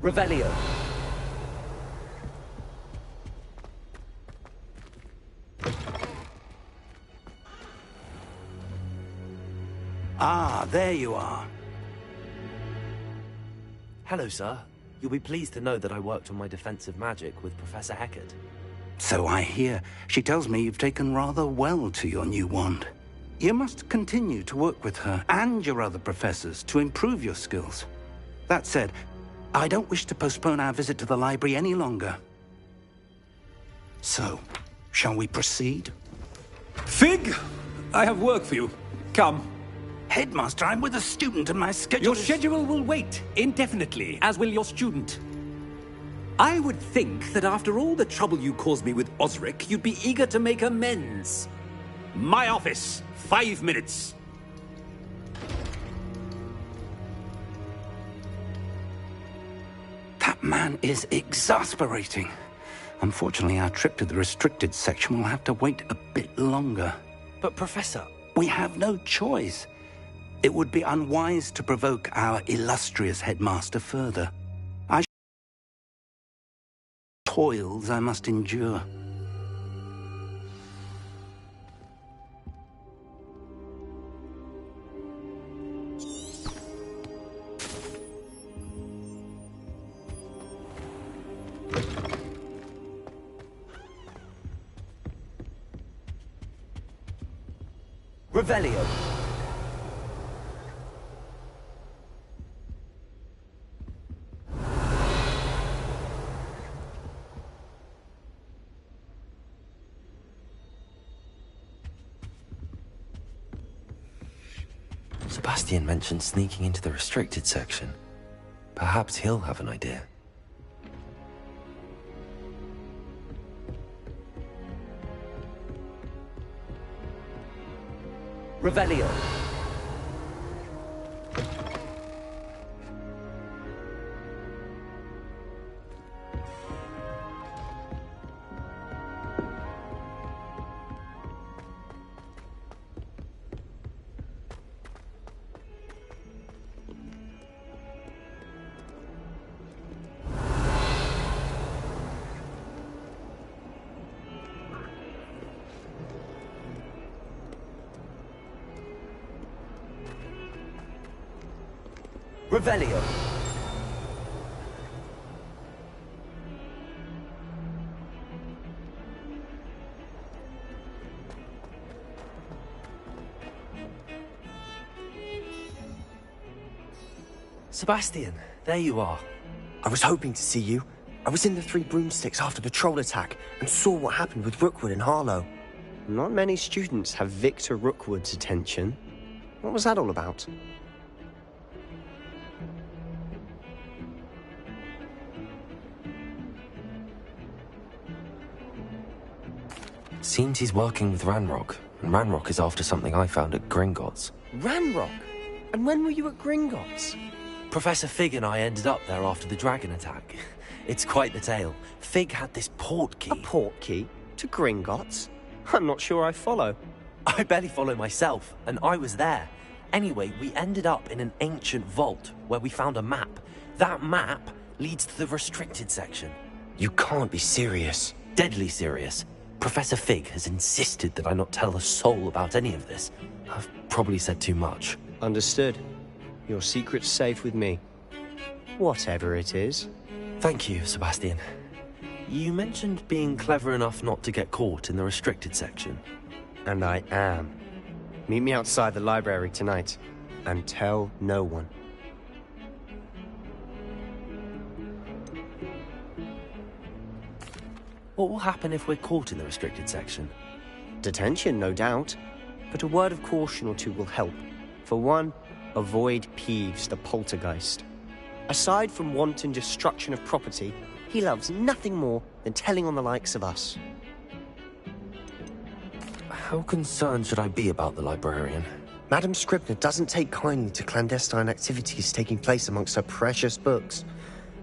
Revelio. Ah, there you are. Hello, sir. You'll be pleased to know that I worked on my defensive magic with Professor Heckard. So I hear. She tells me you've taken rather well to your new wand. You must continue to work with her and your other professors to improve your skills. That said, I don't wish to postpone our visit to the library any longer. So, shall we proceed? Fig! I have work for you. Come. Headmaster, I'm with a student and my schedule Your schedule will wait indefinitely, as will your student. I would think that after all the trouble you caused me with Osric, you'd be eager to make amends. My office, 5 minutes. That man is exasperating. Unfortunately, our trip to the restricted section will have to wait a bit longer. But, Professor... We have no choice. It would be unwise to provoke our illustrious headmaster further. Toils I must endure. Revelio. Sebastian mentioned sneaking into the restricted section. Perhaps he'll have an idea. Revelio. Revelio. Sebastian, there you are. I was hoping to see you. I was in the Three Broomsticks after the troll attack and saw what happened with Rookwood and Harlow. Not many students have Victor Rookwood's attention. What was that all about? Seems he's working with Ranrock, and Ranrock is after something I found at Gringotts. Ranrock? And when were you at Gringotts? Professor Fig and I ended up there after the dragon attack. It's quite the tale. Fig had this port key. A port key? To Gringotts? I'm not sure I follow. I barely follow myself, and I was there. Anyway, we ended up in an ancient vault where we found a map. That map leads to the restricted section. You can't be serious. Deadly serious. Professor Fig has insisted that I not tell a soul about any of this. I've probably said too much. Understood. Your secret's safe with me. Whatever it is. Thank you, Sebastian. You mentioned being clever enough not to get caught in the restricted section. And I am. Meet me outside the library tonight, and tell no one. What will happen if we're caught in the restricted section? Detention, no doubt. But a word of caution or two will help. For one, avoid Peeves, the poltergeist. Aside from wanton destruction of property, he loves nothing more than telling on the likes of us. How concerned should I be about the librarian? Madam Scribner doesn't take kindly to clandestine activities taking place amongst her precious books.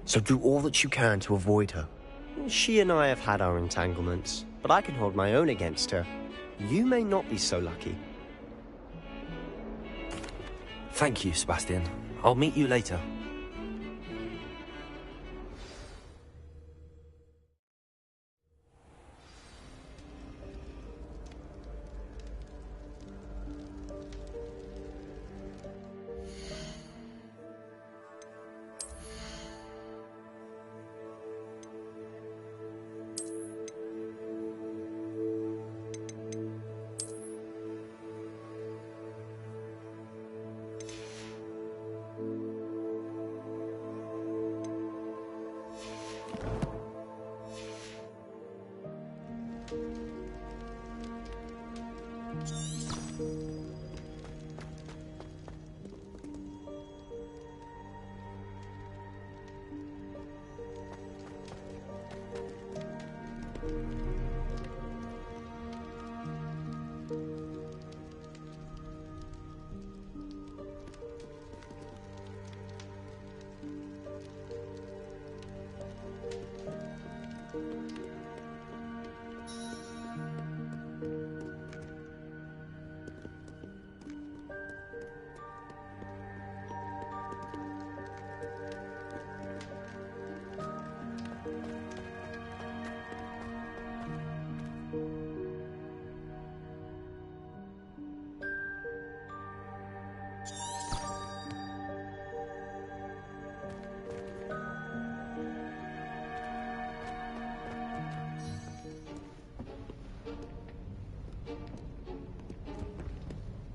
So do all that you can to avoid her. She and I have had our entanglements, but I can hold my own against her. You may not be so lucky. Thank you, Sebastian. I'll meet you later.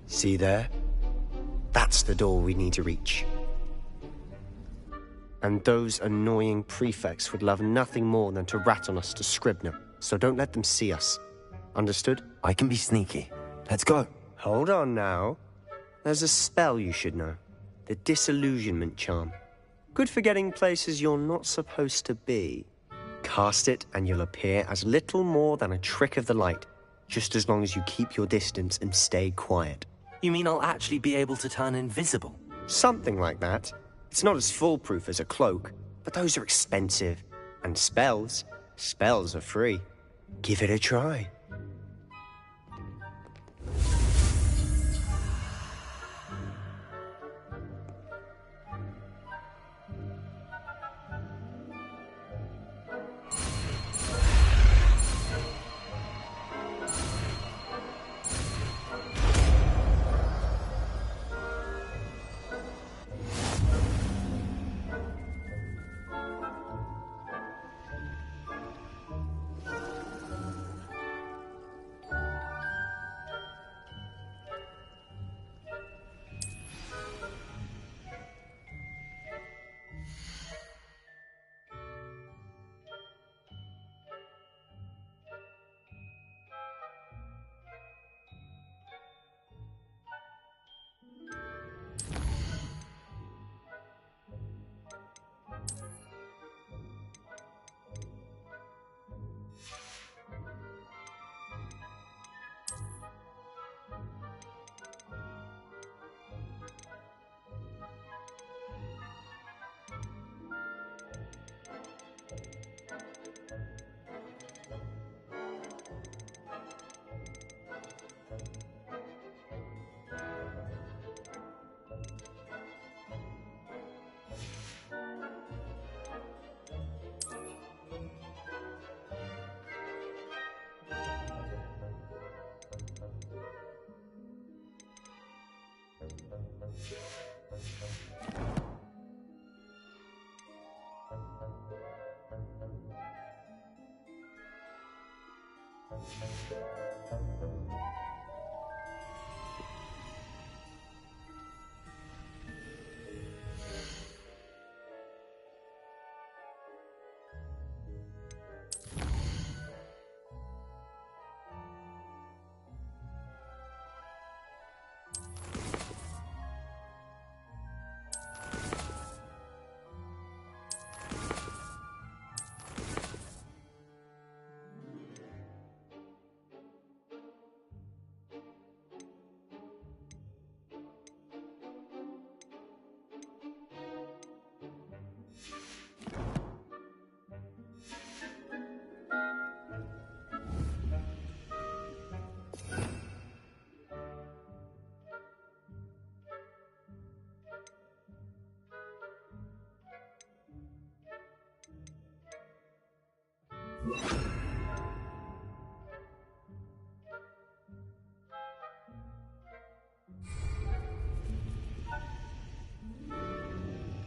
See there? That's the door we need to reach. And those annoying prefects would love nothing more than to rat on us to Scribner, so don't let them see us. Understood? I can be sneaky. Let's go. Hold on now. There's a spell you should know. The Disillusionment Charm. Good for getting places you're not supposed to be. Cast it and you'll appear as little more than a trick of the light, just as long as you keep your distance and stay quiet. You mean I'll actually be able to turn invisible? Something like that. It's not as foolproof as a cloak, but those are expensive. And spells are free. Give it a try.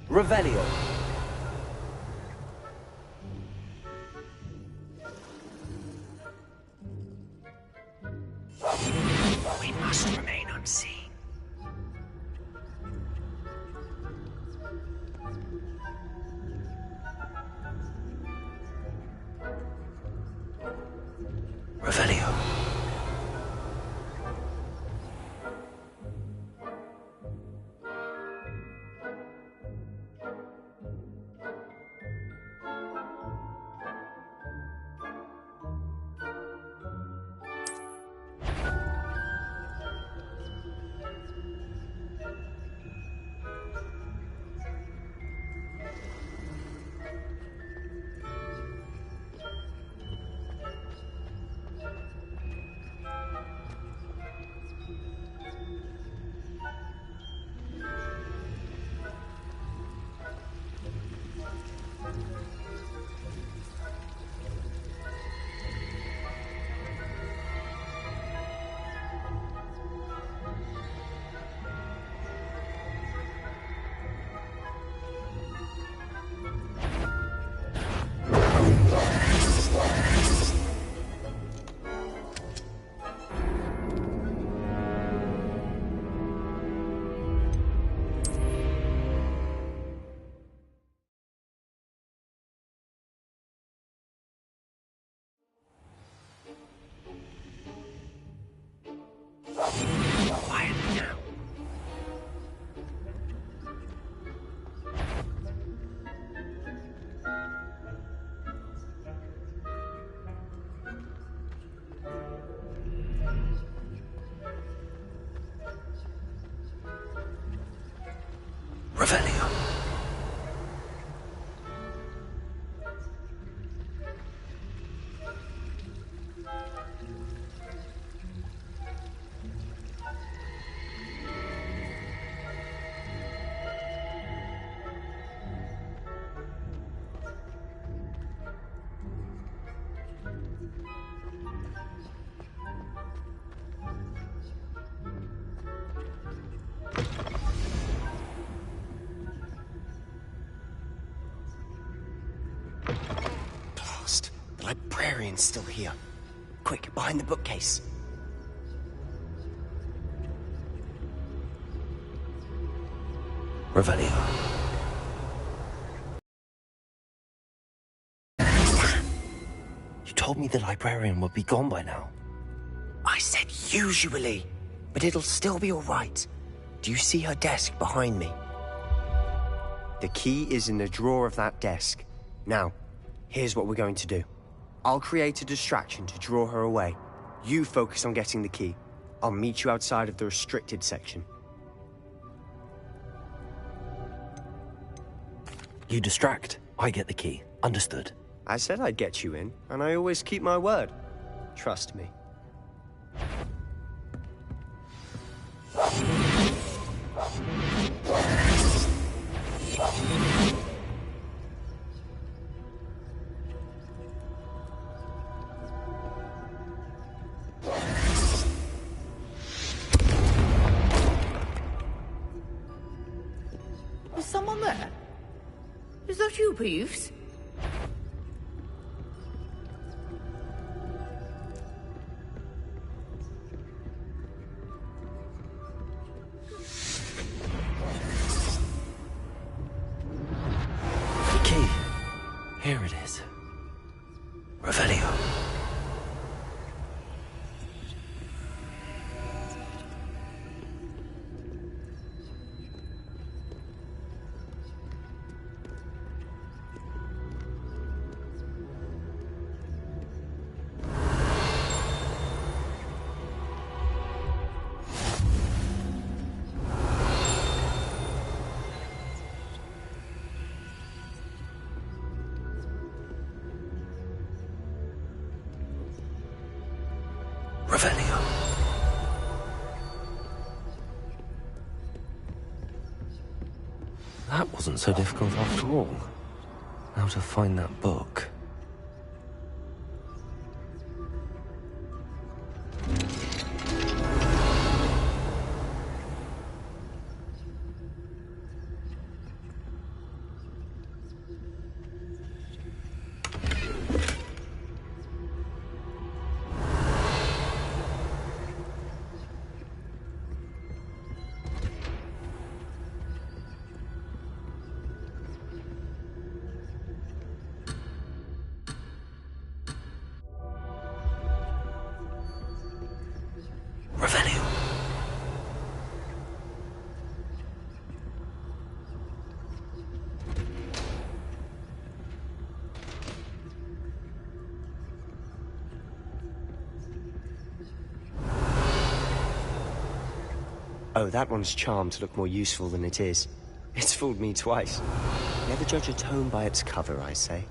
Revelio. We must remain unseen. Revelio. one's still here. Quick, behind the bookcase. Revelio. You told me the librarian would be gone by now. I said usually, but it'll still be all right. Do you see her desk behind me? The key is in the drawer of that desk. Now, here's what we're going to do. I'll create a distraction to draw her away. You focus on getting the key. I'll meet you outside of the restricted section. You distract, I get the key. Understood. I said I'd get you in, and I always keep my word. Trust me. Is someone there? Is that you, Peeves? The key. Here it is. Revelio. Revelio. That wasn't so difficult after all. How to find that book. Revelio. Oh, that one's charmed to look more useful than it is. It's fooled me twice. Never judge a tome by its cover, I say.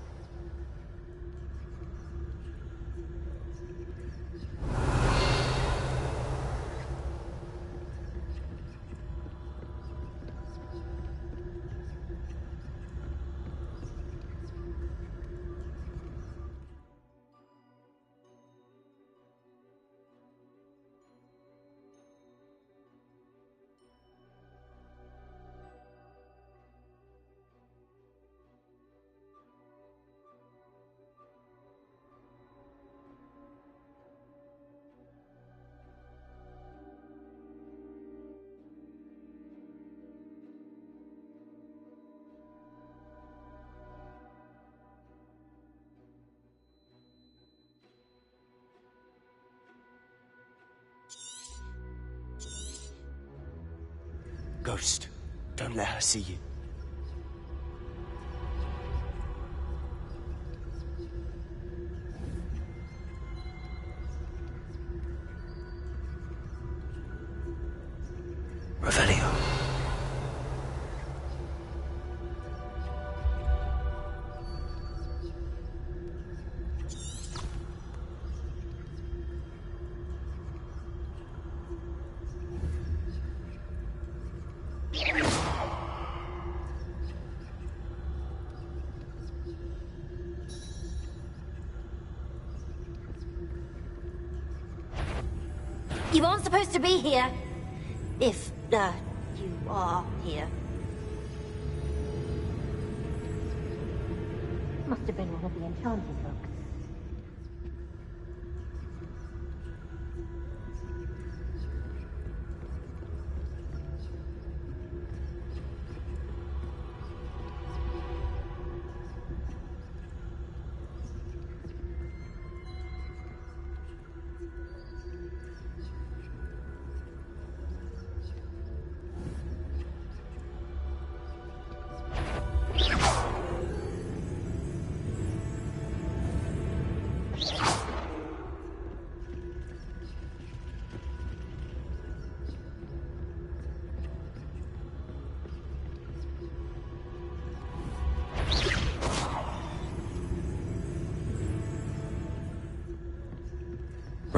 Ghost, don't let her see you. Revelio. You aren't supposed to be here. If, you are here. Must have been one of the enchanted books.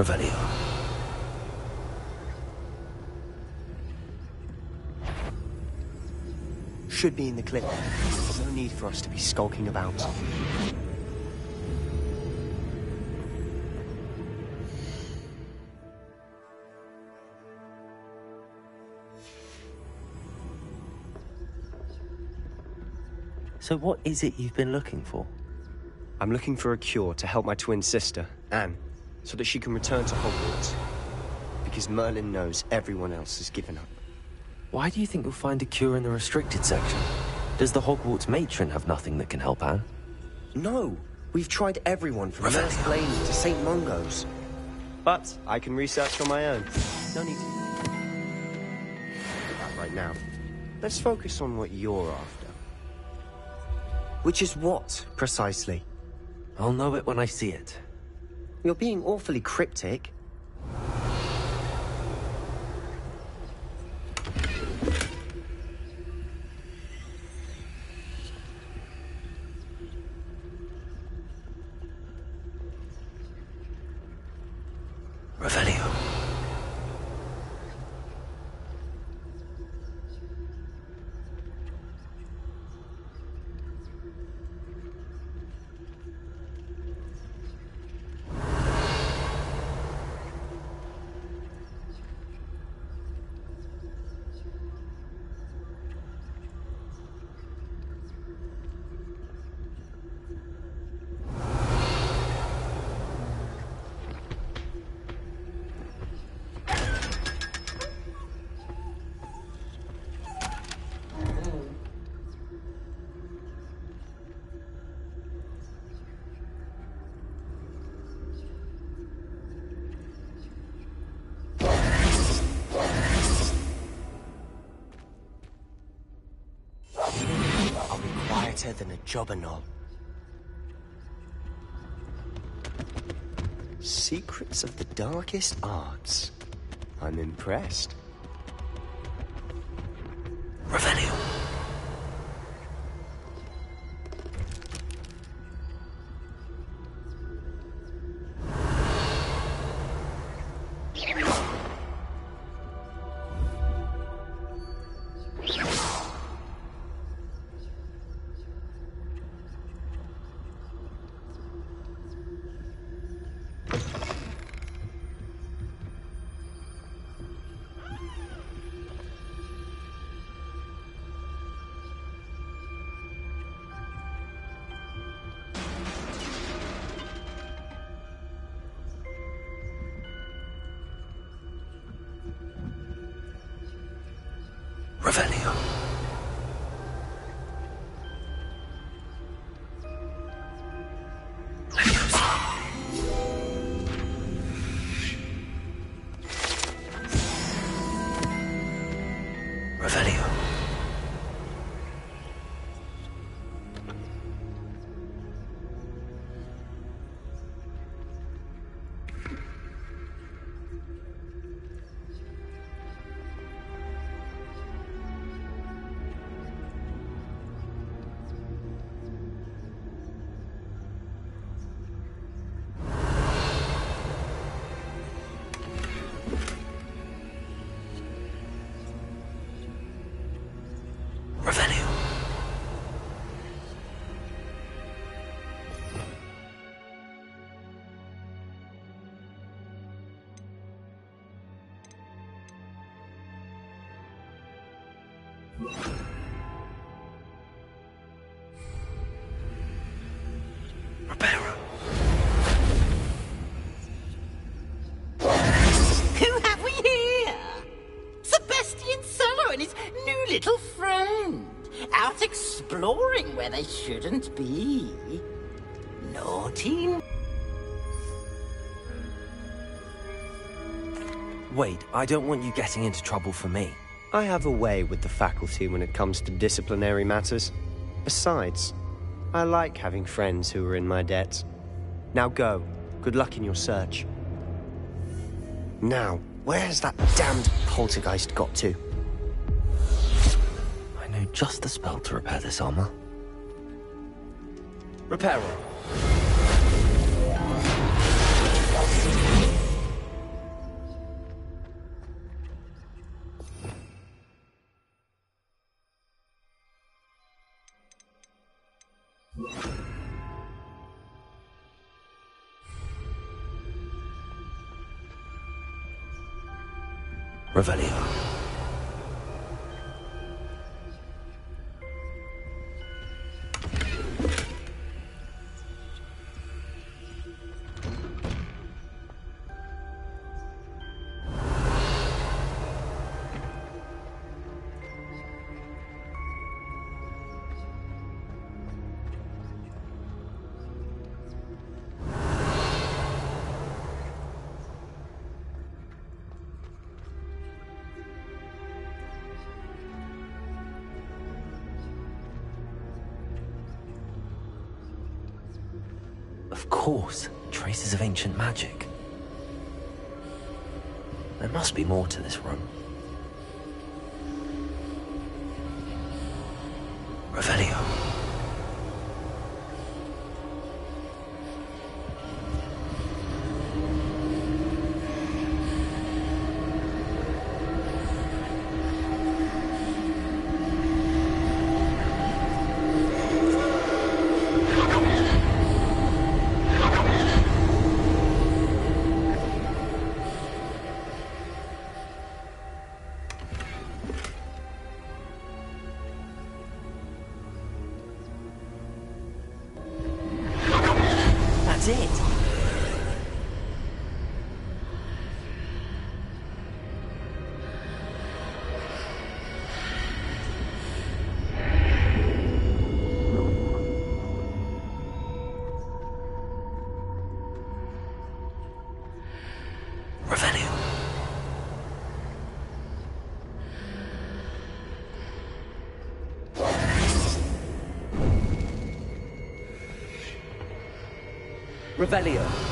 Revelio. Should be in the clip. No need for us to be skulking about. So what is it you've been looking for? I'm looking for a cure to help my twin sister, Anne, so that she can return to Hogwarts. Because Merlin knows everyone else has given up. Why do you think you'll find a cure in the restricted section? Does the Hogwarts matron have nothing that can help Anne? No! We've tried everyone from Nurse Blaine to St. Mungo's. But I can research on my own. No need to do that right now. Let's focus on what you're after. Which is what, precisely? I'll know it when I see it. You're being awfully cryptic. Revelio. Quieter than a jobberknoll. Secrets of the darkest arts. I'm impressed. Revelio. Revelio. Revelio. Revelio. Reparo. Who have we here? Sebastian Solo and his new little friend. Out exploring where they shouldn't be. Naughty. Wait, I don't want you getting into trouble for me. I have a way with the faculty when it comes to disciplinary matters. Besides, I like having friends who are in my debt. Now go. Good luck in your search. Now, where's that damned poltergeist got to? I know just the spell to repair this armor. Reparo. Revelio. Of course, traces of ancient magic. There must be more to this room. Revelio. That's it. Revelio. Revelio.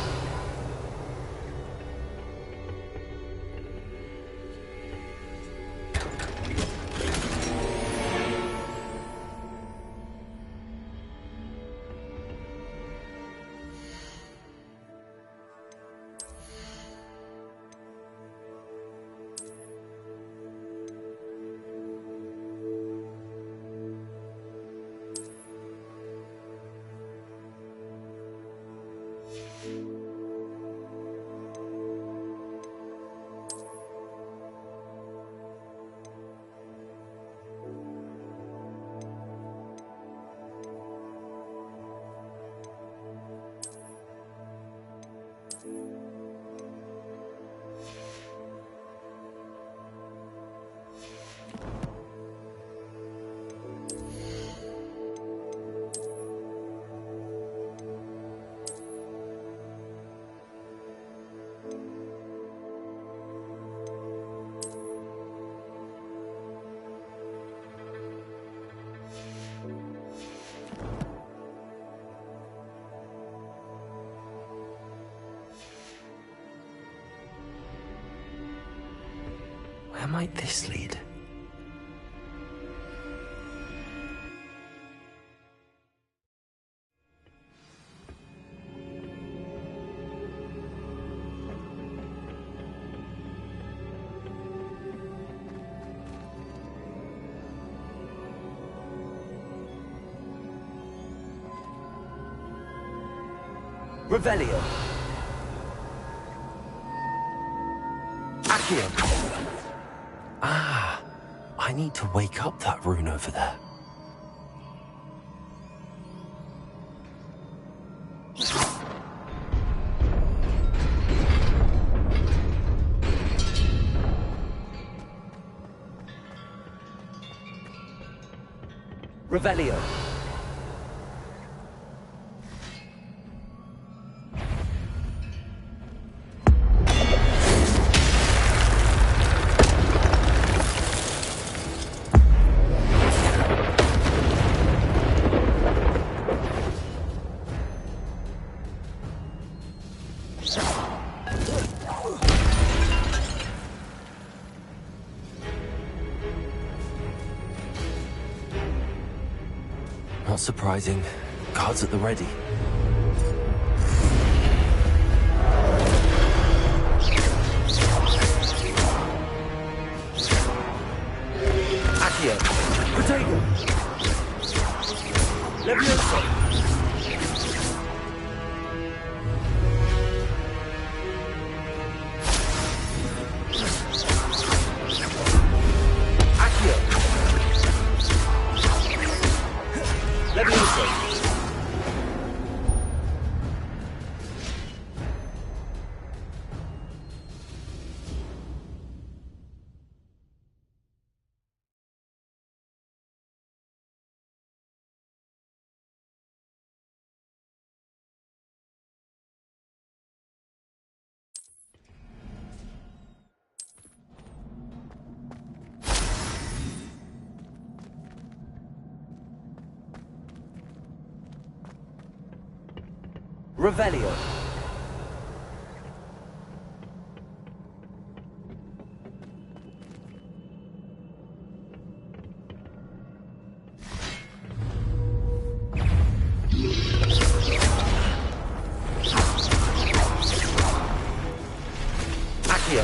Where might this lead? Revelio. Accio. Ah, I need to wake up that rune over there. Revelio. Not surprising. Guards at the ready. Accio. Protego. Levioso. Revelio. Accio.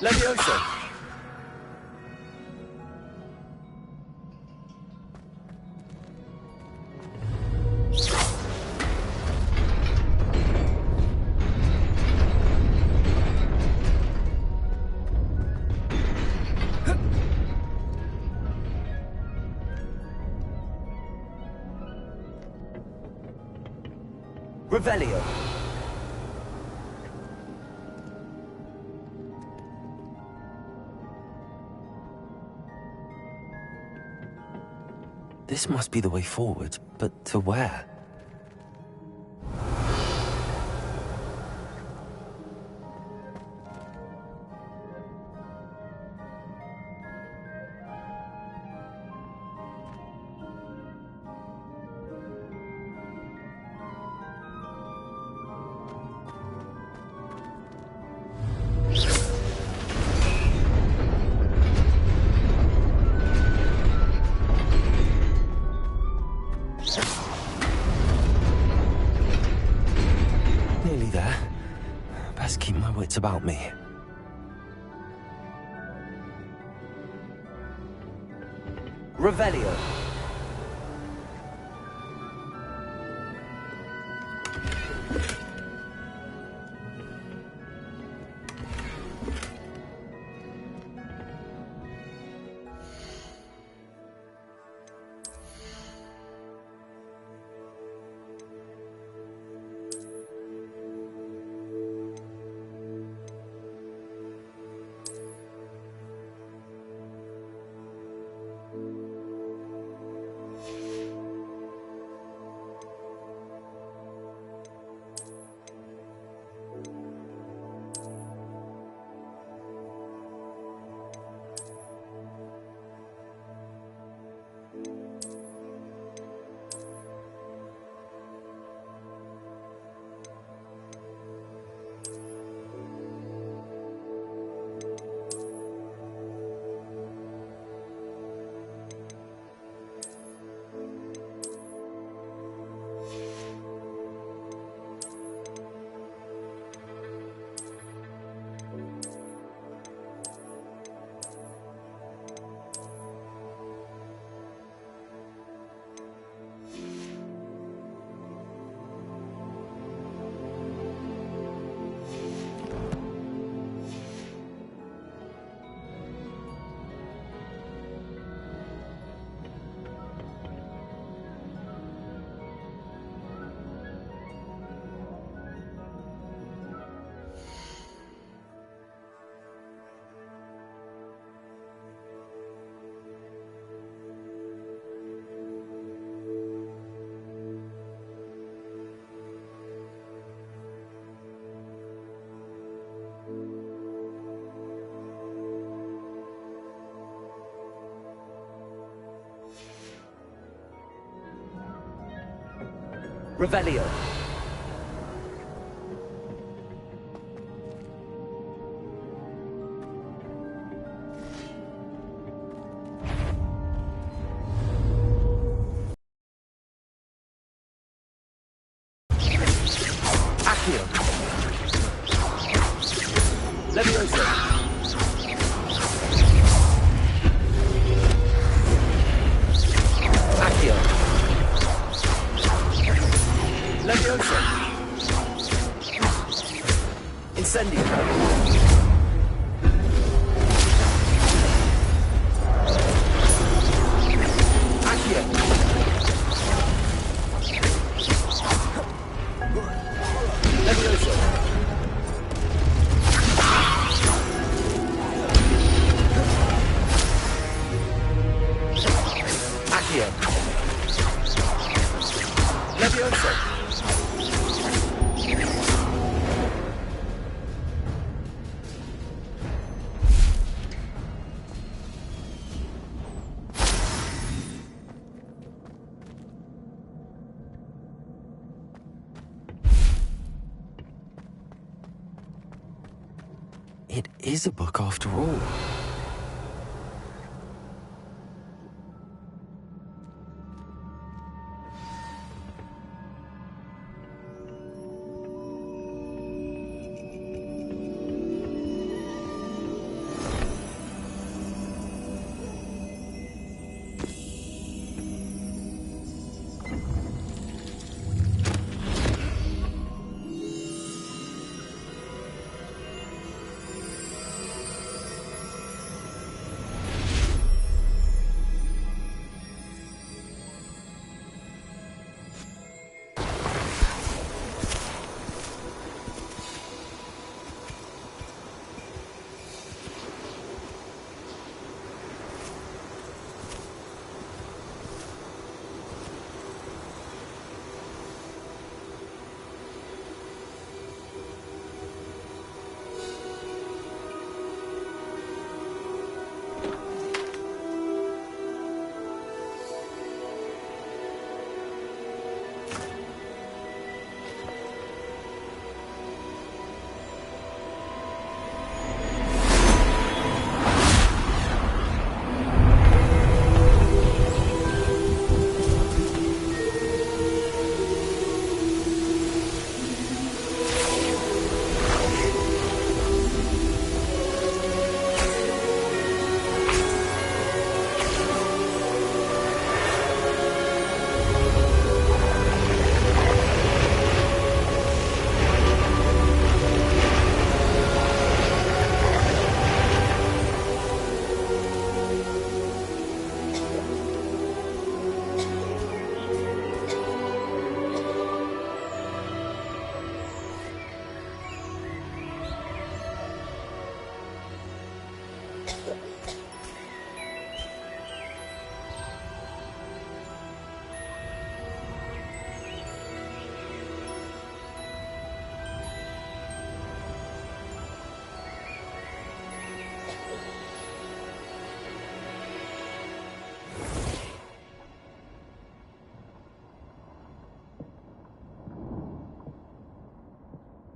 Levioso. Revelio. This must be the way forward, but to where? Nearly there. Best keep my wits about me. Revelio. Revelio. Accio. Leviosa. Accio. Leviosa. Incendio. Accio. Leviosa. Accio. Leviosa. It is a book after all.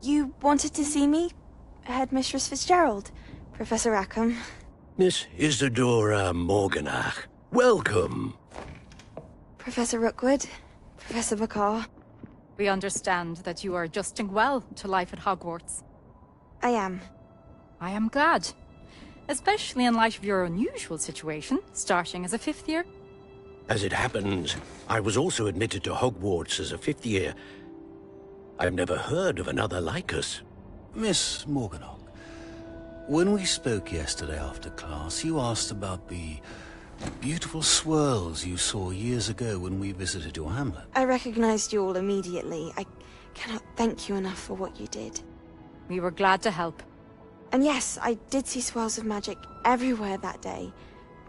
You wanted to see me? Headmistress Fitzgerald? Professor Rackham? Miss Isadora Morganach, welcome. Professor Rookwood? Professor Bakar? We understand that you are adjusting well to life at Hogwarts. I am. I am glad. Especially in light of your unusual situation, starting as a fifth year. As it happens, I was also admitted to Hogwarts as a fifth year. I've never heard of another like us. Miss Morganach, when we spoke yesterday after class, you asked about the beautiful swirls you saw years ago when we visited your hamlet. I recognized you all immediately. I cannot thank you enough for what you did. We were glad to help. And yes, I did see swirls of magic everywhere that day.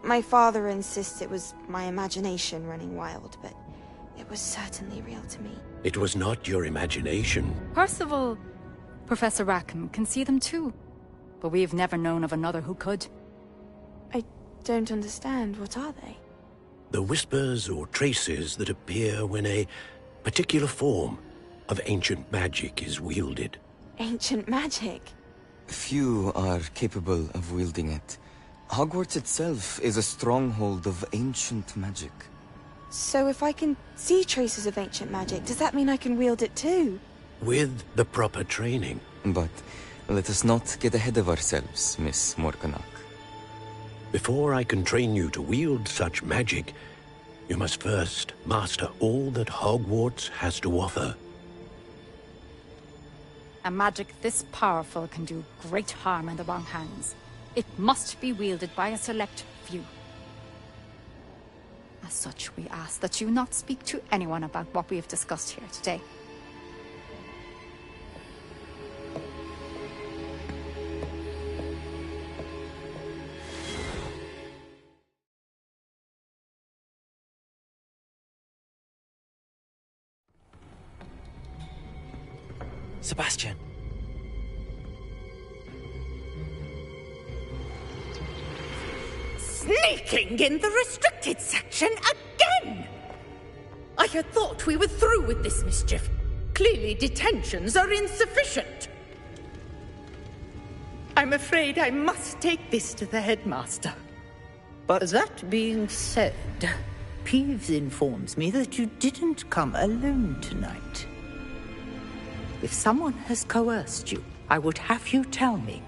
My father insists it was my imagination running wild, but it was certainly real to me. It was not your imagination. Percival, Professor Rackham can see them too. But we've never known of another who could. I don't understand. What are they? The whispers or traces that appear when a particular form of ancient magic is wielded. Ancient magic? Few are capable of wielding it. Hogwarts itself is a stronghold of ancient magic. So if I can see traces of ancient magic, does that mean I can wield it too? with the proper training. But let us not get ahead of ourselves, Miss Morganach. Before I can train you to wield such magic, you must first master all that Hogwarts has to offer. A magic this powerful can do great harm in the wrong hands. It must be wielded by a select few. As such, we ask that you not speak to anyone about what we have discussed here today. Sebastian. Sneaking in the restricted section again! I had thought we were through with this mischief. Clearly detentions are insufficient. I'm afraid I must take this to the headmaster. But that being said, Peeves informs me that you didn't come alone tonight. If someone has coerced you, I would have you tell me.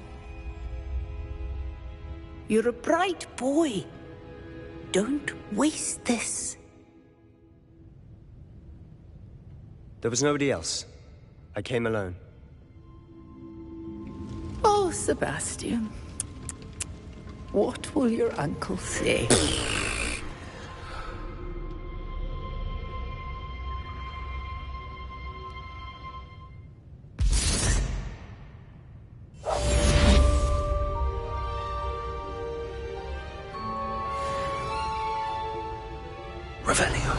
You're a bright boy. Don't waste this. There was nobody else. I came alone. Oh, Sebastian. What will your uncle say? Revelio.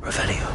Revelio.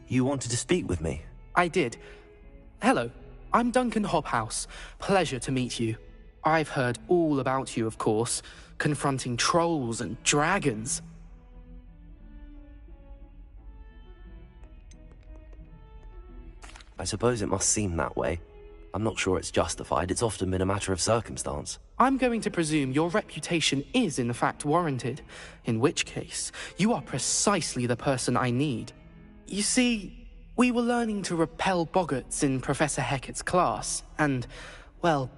You wanted to speak with me? I did. Hello, I'm Duncan Hobhouse. Pleasure to meet you. I've heard all about you, of course, confronting trolls and dragons. I suppose it must seem that way. I'm not sure it's justified. It's often been a matter of circumstance. I'm going to presume your reputation is in fact warranted, in which case, you are precisely the person I need. You see, we were learning to repel boggarts in Professor Hecat's class, and, well,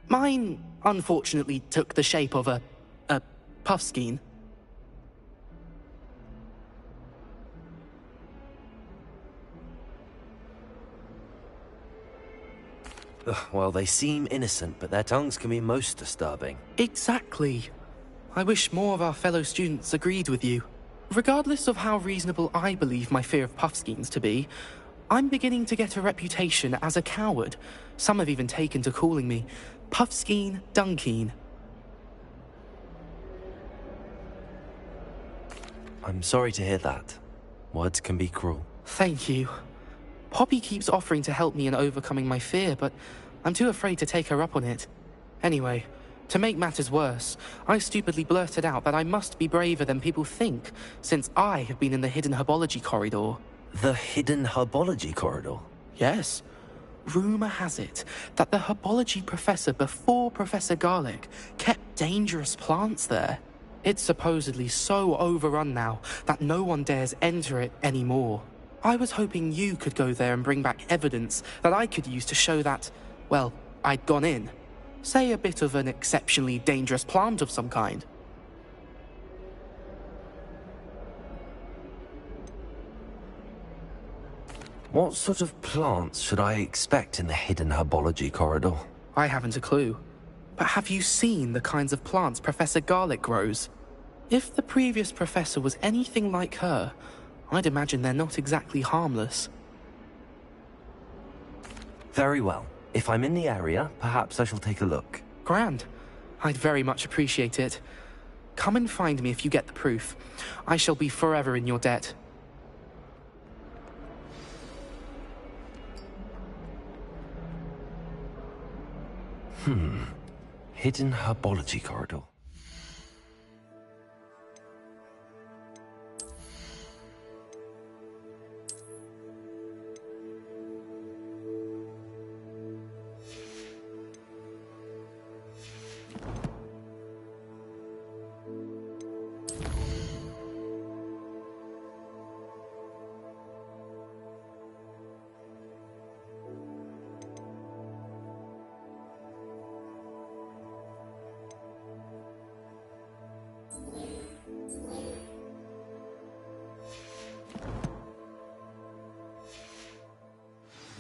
mine unfortunately took the shape of a puffskein. Well, they seem innocent, but their tongues can be most disturbing. Exactly. I wish more of our fellow students agreed with you. Regardless of how reasonable I believe my fear of puffskeins to be, I'm beginning to get a reputation as a coward. Some have even taken to calling me Puffskeen Dunkeen. I'm sorry to hear that. Words can be cruel. Thank you. Poppy keeps offering to help me in overcoming my fear, but I'm too afraid to take her up on it. Anyway, to make matters worse, I stupidly blurted out that I must be braver than people think, since I have been in the hidden herbology corridor. The hidden herbology corridor? Yes. Rumor has it that the herbology professor before Professor Garlic kept dangerous plants there. It's supposedly so overrun now that no one dares enter it anymore. I was hoping you could go there and bring back evidence that I could use to show that, well, I'd gone in. Say a bit of an exceptionally dangerous plant of some kind. What sort of plants should I expect in the hidden herbology corridor? I haven't a clue. But have you seen the kinds of plants Professor Garlic grows? If the previous professor was anything like her, I'd imagine they're not exactly harmless. Very well. If I'm in the area, perhaps I shall take a look. Grand. I'd very much appreciate it. Come and find me if you get the proof. I shall be forever in your debt. Hidden herbology corridor.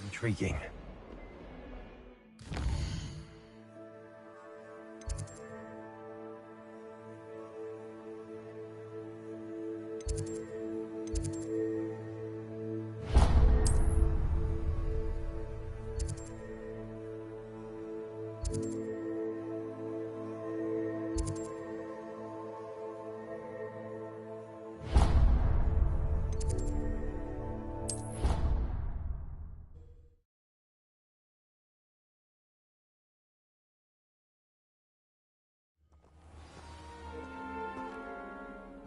Intriguing.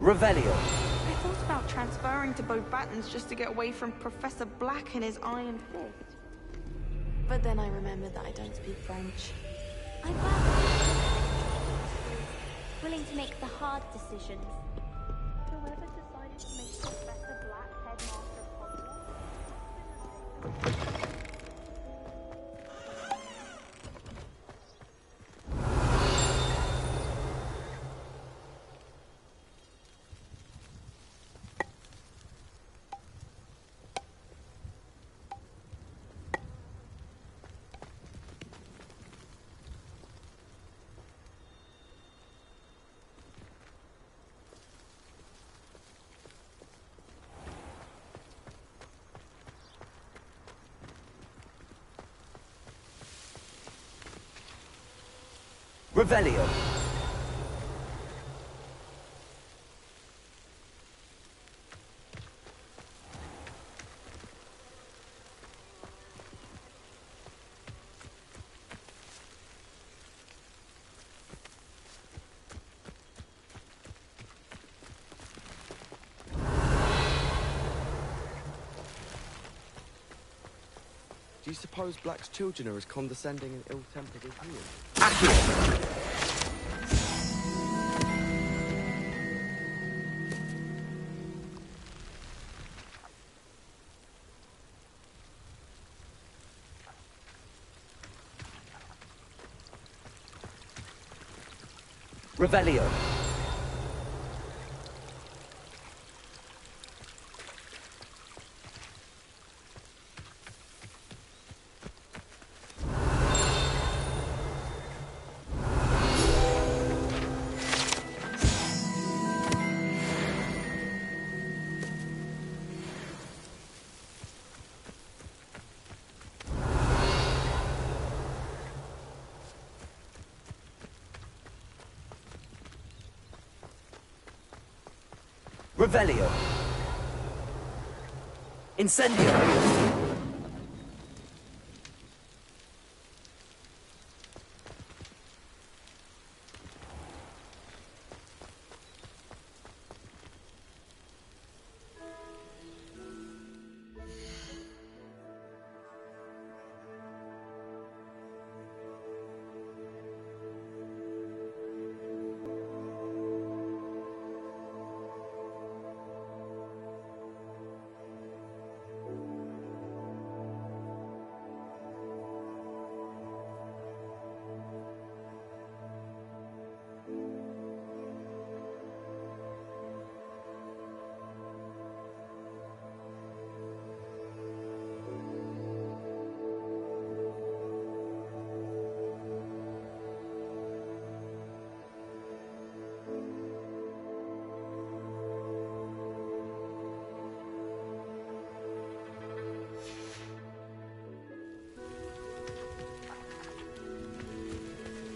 Revelio. I thought about transferring to Beauxbatons just to get away from Professor Black and his iron fist. But then I remembered that I don't speak French. I'm glad willing to make the hard decisions. Whoever decided to make Professor Black headmaster of Hogwarts? Revelio. Do you suppose Black's children are as condescending and ill-tempered as you? Revelio. Revelio. Incendio.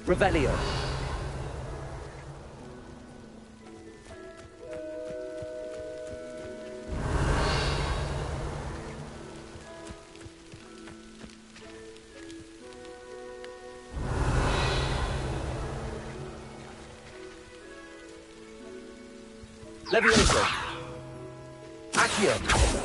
Revelio. Levioso. Accio.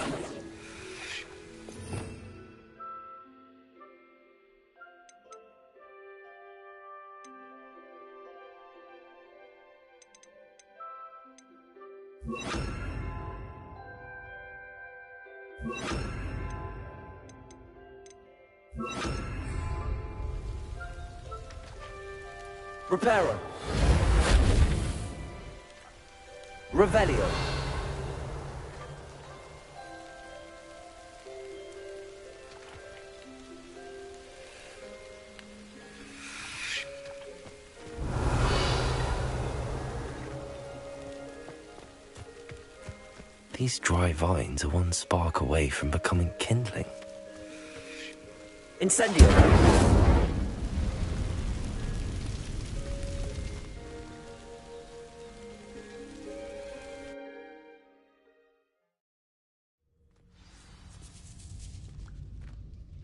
Reparo. Revelio. These dry vines are one spark away from becoming kindling. Incendio!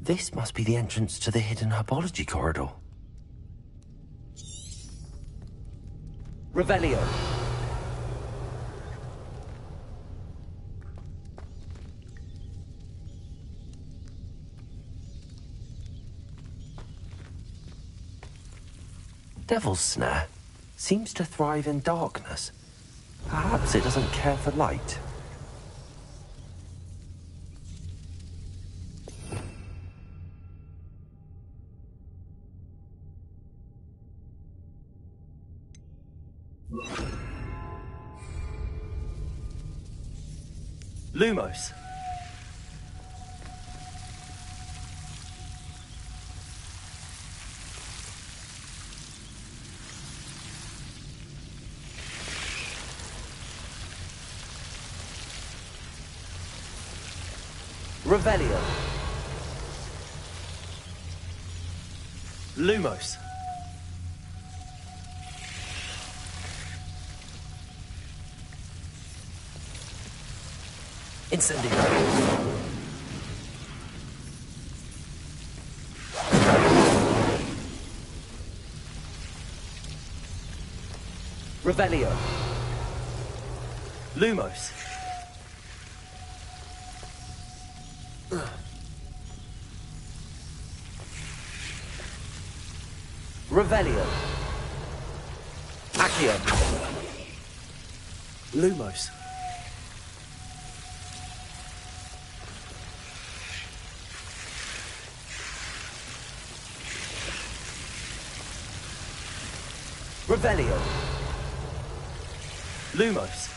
This must be the entrance to the hidden herbology corridor. Revelio. Devil's Snare seems to thrive in darkness. Perhaps it doesn't care for light. Lumos. Revelio. Lumos. Incendio. Revelio. Lumos. Revelio. Accio. Lumos. Revelio. Lumos.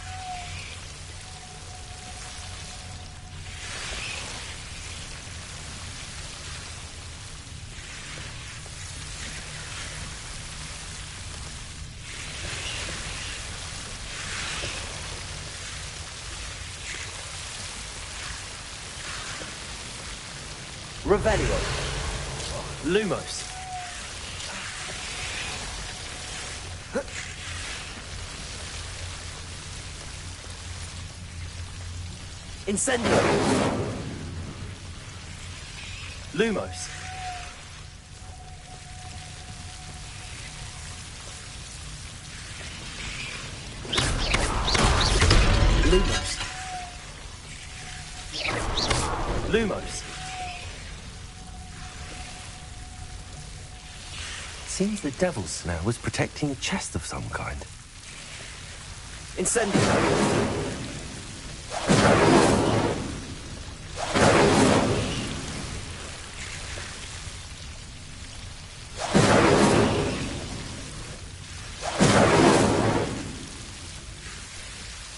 Revelio. Lumos. Incendio. Lumos. Lumos. Lumos. Seems the devil's snare was protecting a chest of some kind. Incendio.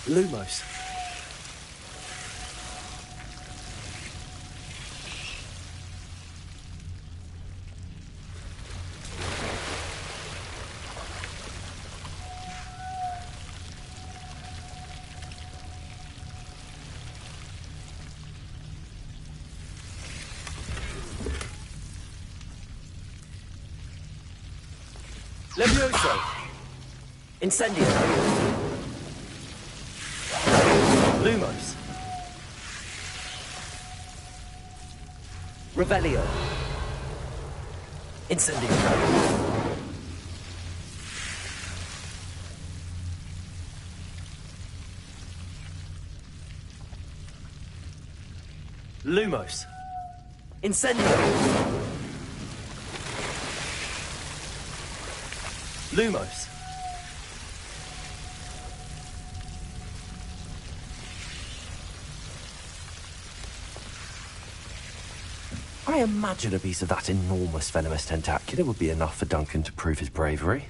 Lumos. Levioso. Incendio. Lumos. Revelio. Incendio. Lumos. Incendio. Lumos. I imagine a piece of that enormous venomous tentacula would be enough for Duncan to prove his bravery.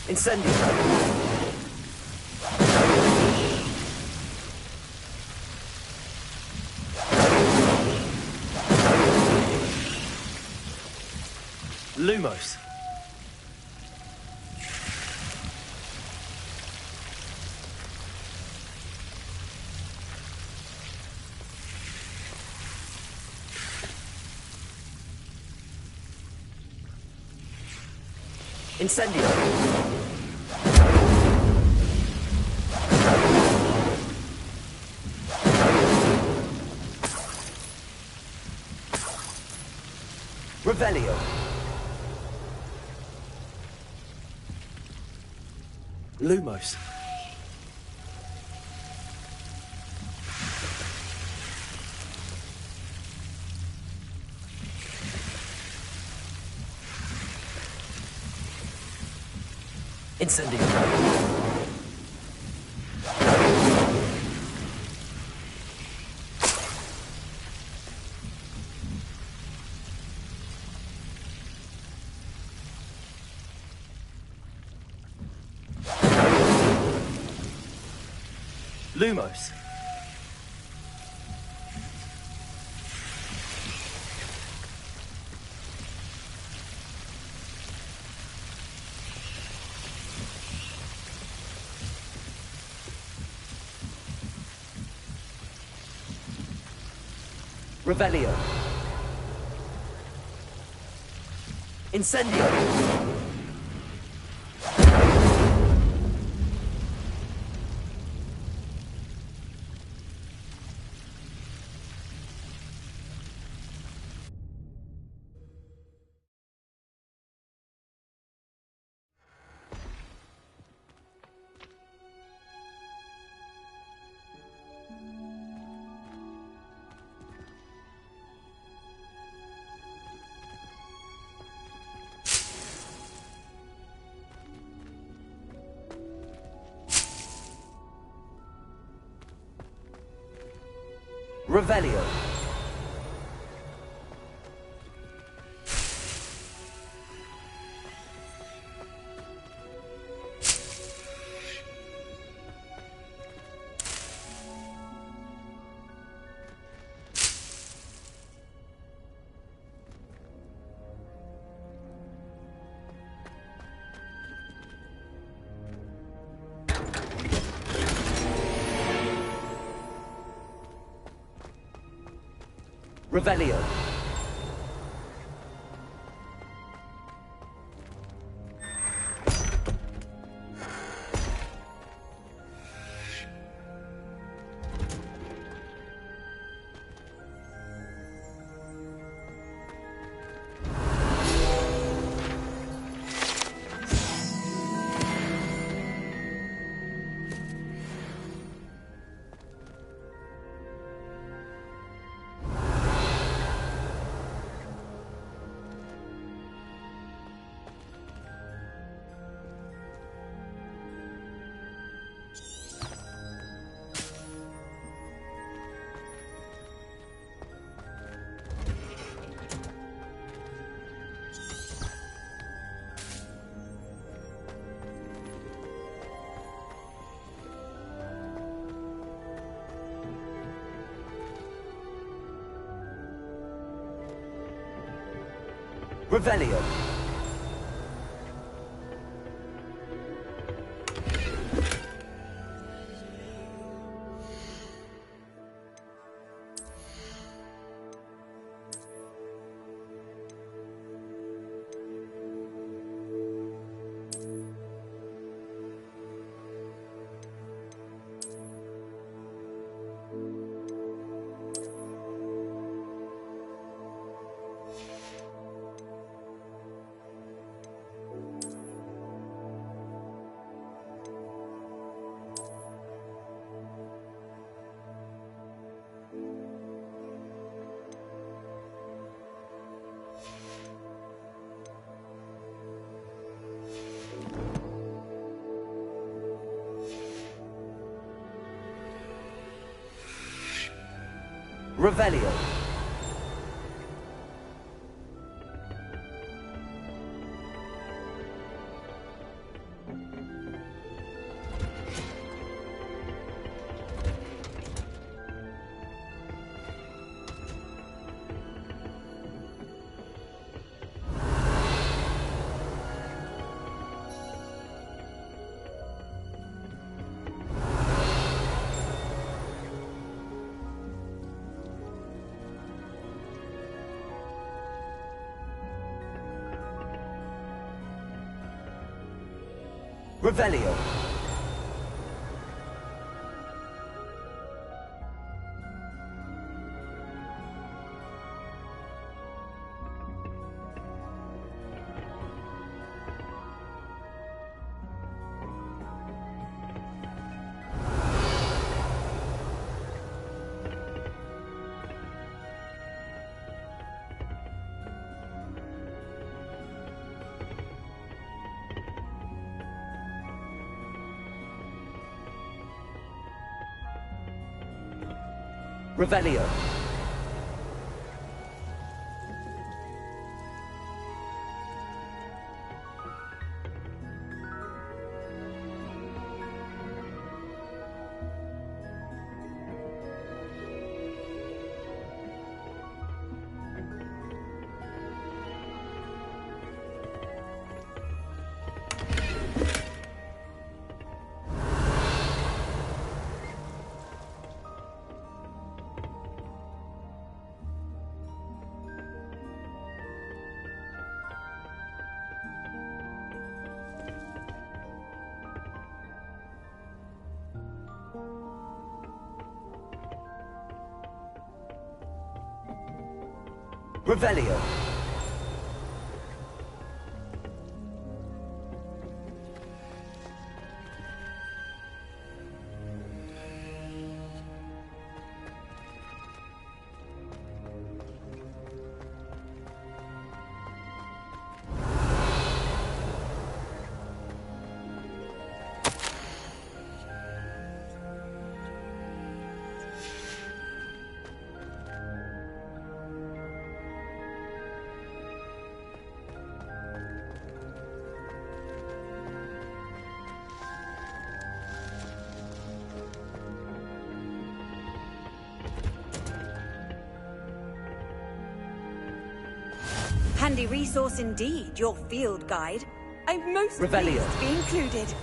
Incendio. Lumos. Incendio. Revelio. Lumos. Incendio. Lumos. Revelio. Incendio. Revelio. Revelio. Revelio. Revelio. Revelio. Revelio. Revelio. Handy resource indeed, your field guide. I'm most Revelio. pleased to be included.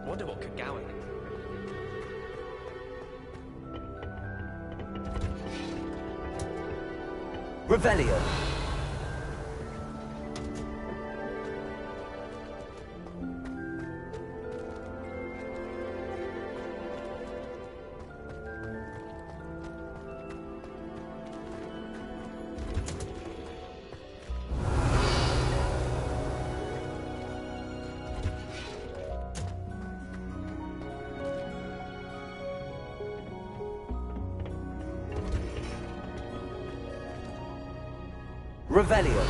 Wonder what could Gowan. Revelio. Revelio.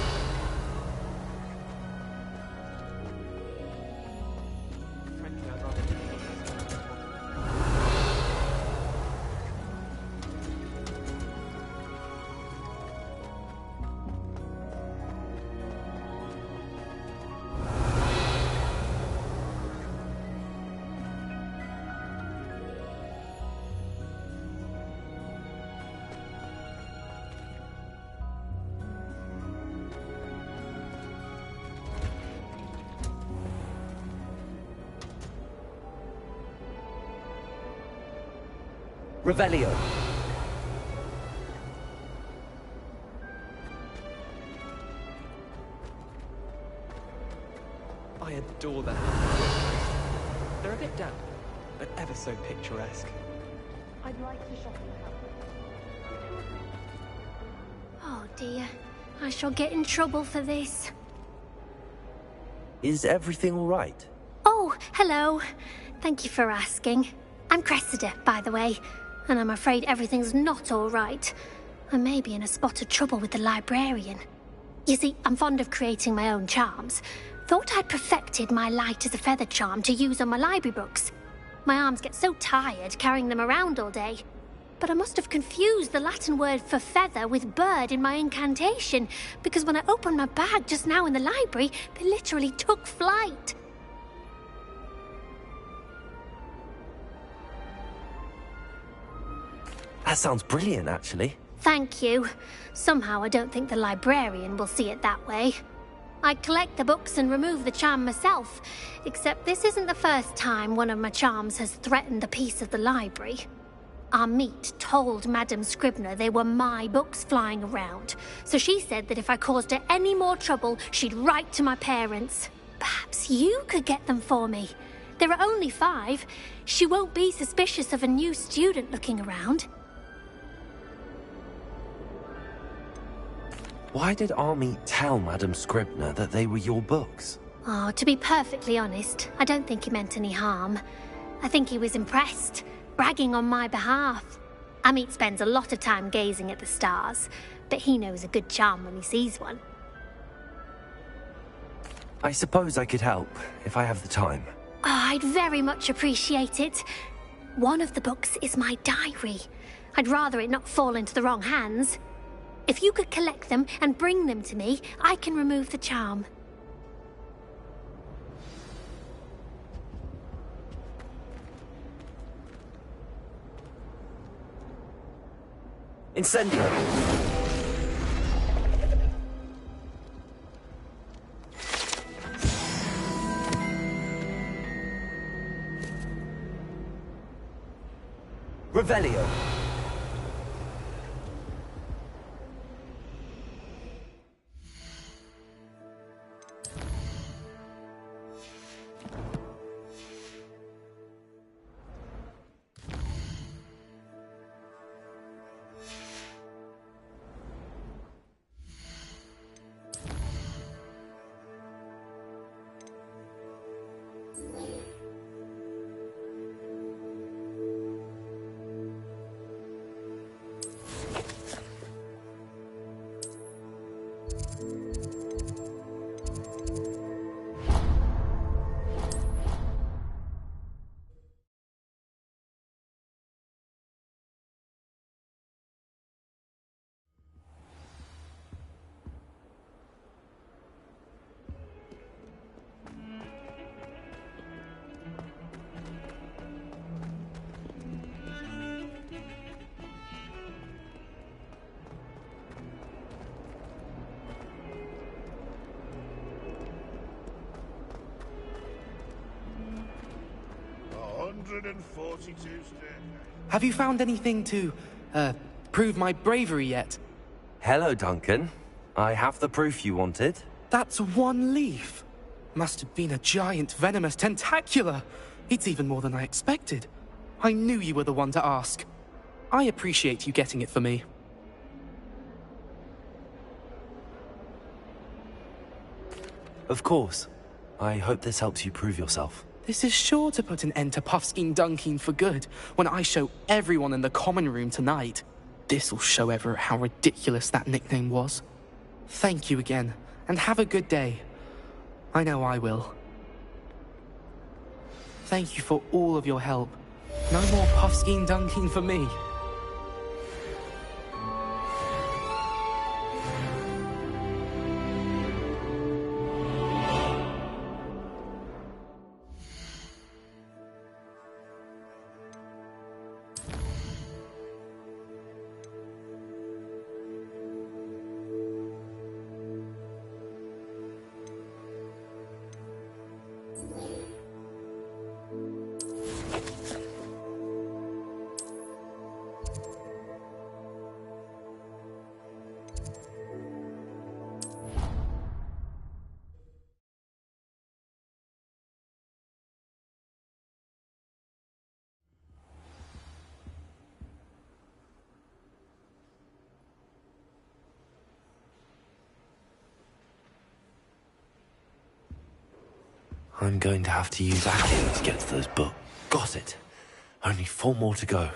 Revelio. I adore them. They're a bit damp, but ever so picturesque. I'd like to shop in the house. Oh dear. I shall get in trouble for this. Is everything all right? Oh, hello. Thank you for asking. I'm Cressida, by the way, and I'm afraid everything's not all right. I may be in a spot of trouble with the librarian. You see, I'm fond of creating my own charms. Thought I'd perfected my light as a feather charm to use on my library books. My arms get so tired carrying them around all day. But I must have confused the Latin word for feather with bird in my incantation, because when I opened my bag just now in the library, they literally took flight. That sounds brilliant, actually. Thank you. Somehow I don't think the librarian will see it that way. I collect the books and remove the charm myself, except this isn't the first time one of my charms has threatened the peace of the library. Our meet told Madame Scribner they were my books flying around, so she said that if I caused her any more trouble, she'd write to my parents. Perhaps you could get them for me. There are only 5. She won't be suspicious of a new student looking around. Why did Army tell Madame Scribner that they were your books? Oh, to be perfectly honest, I don't think he meant any harm. I think he was impressed, bragging on my behalf. Amit spends a lot of time gazing at the stars, but he knows a good charm when he sees one. I suppose I could help, if I have the time. Oh, I'd very much appreciate it. One of the books is my diary. I'd rather it not fall into the wrong hands. If you could collect them and bring them to me, I can remove the charm. Incendio! Revelio! 142 steps. Have you found anything to, prove my bravery yet? Hello, Duncan. I have the proof you wanted. That's one leaf. Must have been a giant venomous tentacula. It's even more than I expected. I knew you were the one to ask. I appreciate you getting it for me. Of course. I hope this helps you prove yourself. This is sure to put an end to Puffskein Dunkeen for good when I show everyone in the common room tonight. This'll show Everett how ridiculous that nickname was. Thank you again, and have a good day. I know I will. Thank you for all of your help. No more Puffskein Dunkeen for me. I'm going to have to use Accio to get to those books. Got it. Only 4 more to go.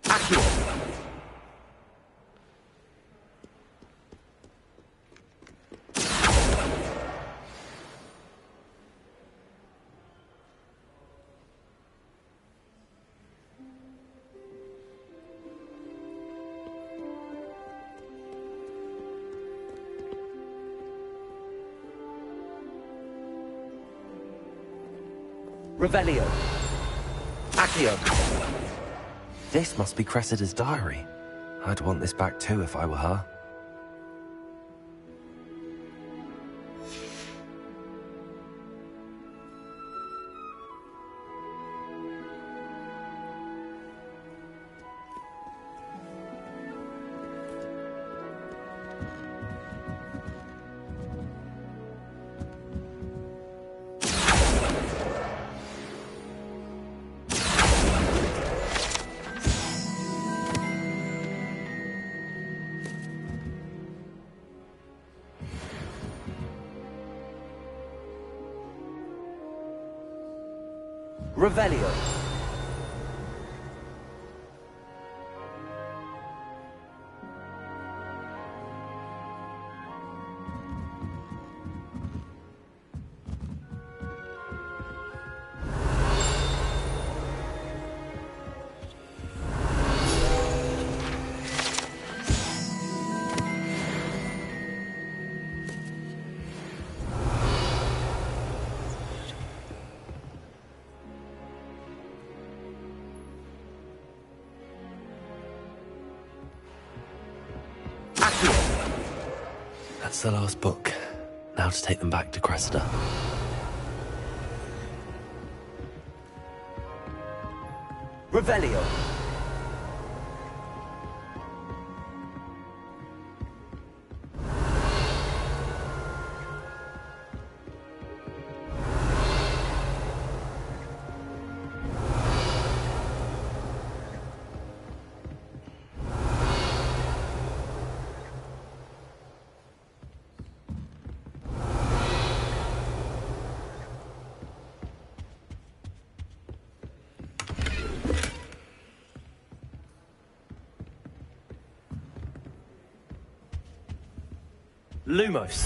Accio! Revelio. Accio. This must be Cressida's diary. I'd want this back too if I were her. Revelio. That's the last book. Now to take them back to Cressida. Revelio. Lumos.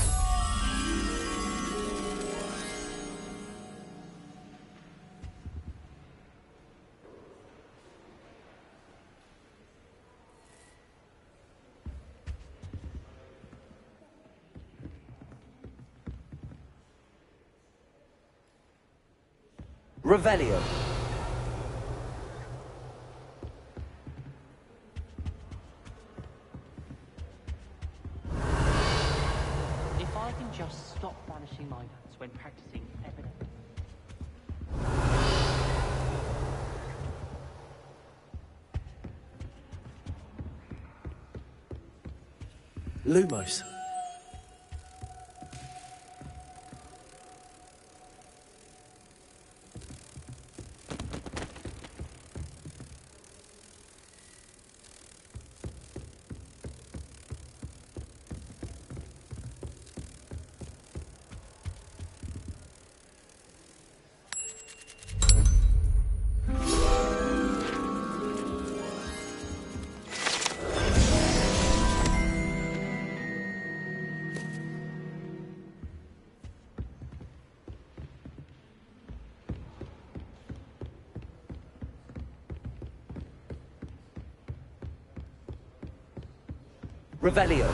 Revelio. If I can just stop banishing my hands when practicing evidence. Lumos. Revelio.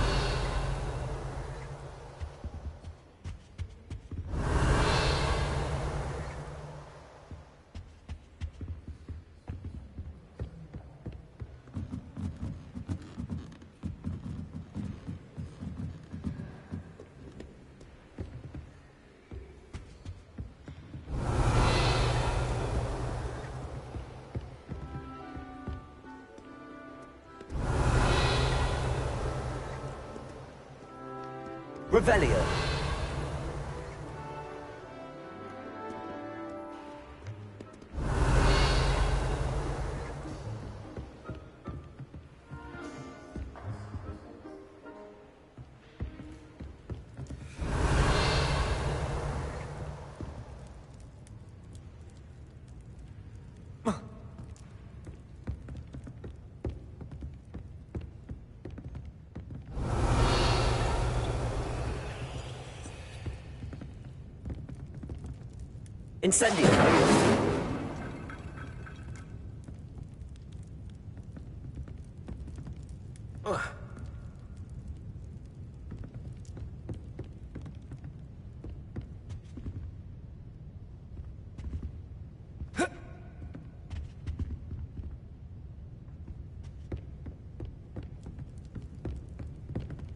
Revelio. Incendio.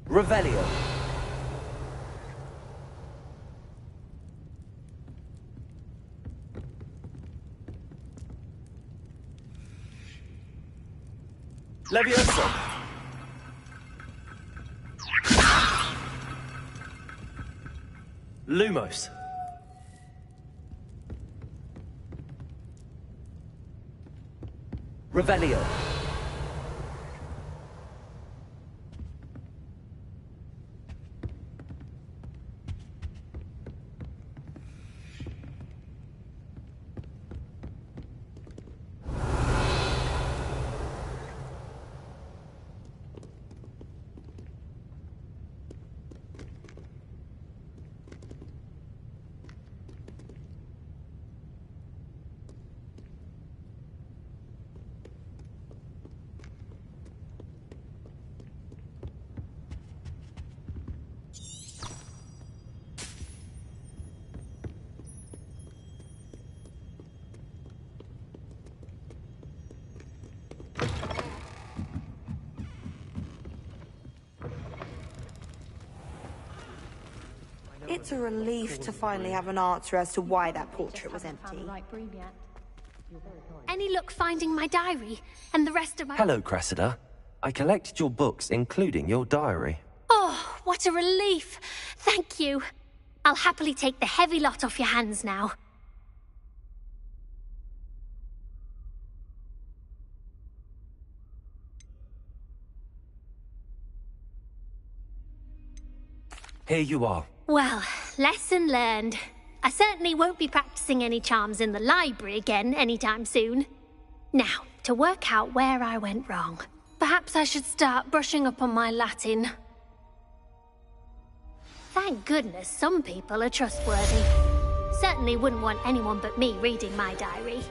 Revelio. Levioso. Lumos. Revelio. It's a relief to finally have an answer as to why that portrait was empty. Any luck finding my diary and the rest of my... Hello, Cressida. I collected your books, including your diary. Oh, what a relief. Thank you. I'll happily take the heavy lot off your hands now. Here you are. Well, lesson learned. I certainly won't be practicing any charms in the library again anytime soon. Now, to work out where I went wrong. Perhaps I should start brushing up on my Latin. Thank goodness some people are trustworthy. Certainly wouldn't want anyone but me reading my diary.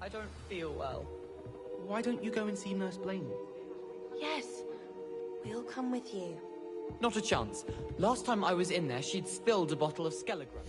I don't feel well. Why don't you go and see Nurse Blaney? Yes, we'll come with you. Not a chance. Last time I was in there, she'd spilled a bottle of Skelegram.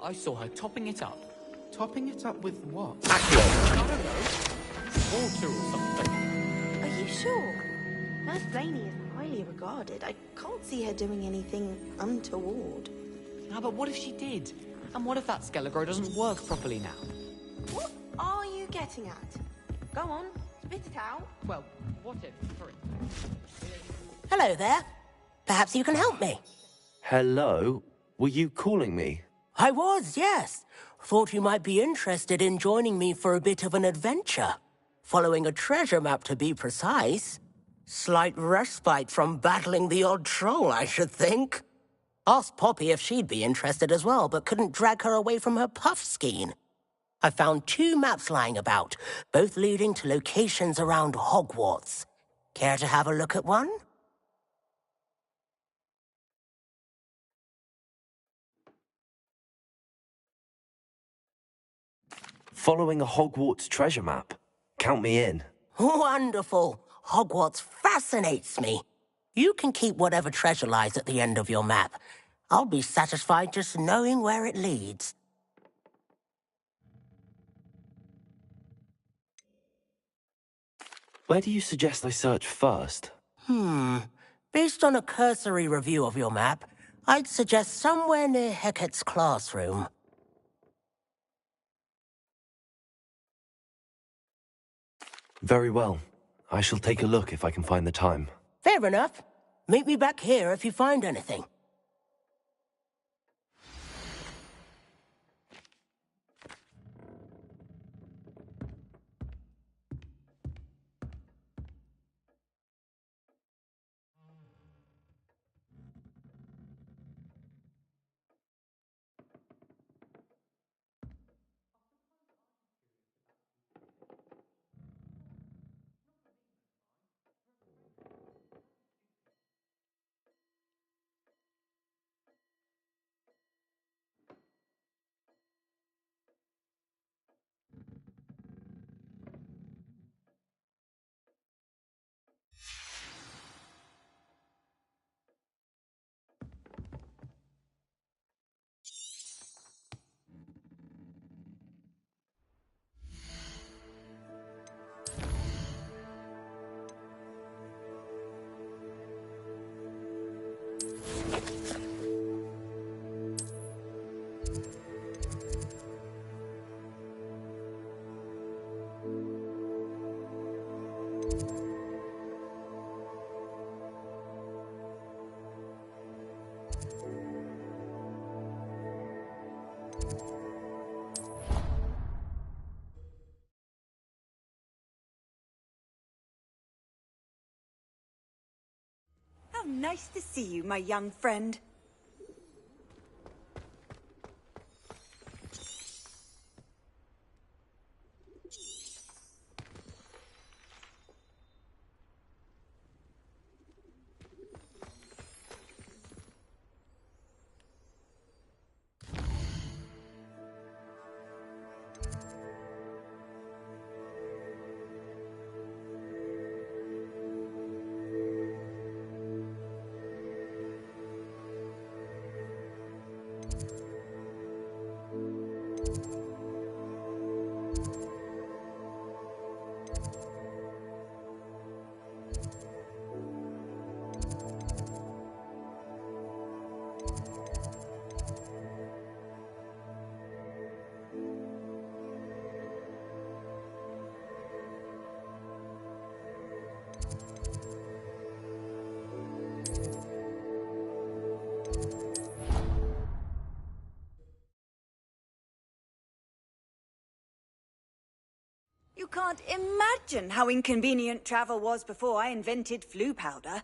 I saw her topping it up. Topping it up with what? I don't know. Water or something. Are you sure? Nurse Blaney is highly regarded. I can't see her doing anything untoward. No, but what if she did? And what if that Skelegro doesn't work properly now? What are you getting at? Go on, spit it out. Well, what if, for instance... Hello there. Perhaps you can help me. Hello? Were you calling me? I was, yes. Thought you might be interested in joining me for a bit of an adventure. Following a treasure map, to be precise. Slight respite from battling the odd troll, I should think. Asked Poppy if she'd be interested as well, but couldn't drag her away from her puff skein. I found 2 maps lying about, both leading to locations around Hogwarts. Care to have a look at one? Following a Hogwarts treasure map? Count me in. Wonderful. Hogwarts fascinates me. You can keep whatever treasure lies at the end of your map. I'll be satisfied just knowing where it leads. Where do you suggest I search first? Based on a cursory review of your map, I'd suggest somewhere near Hecat's classroom. Very well. I shall take a look if I can find the time. Fair enough. Meet me back here if you find anything. How nice to see you, my young friend. You can't imagine how inconvenient travel was before I invented flu powder.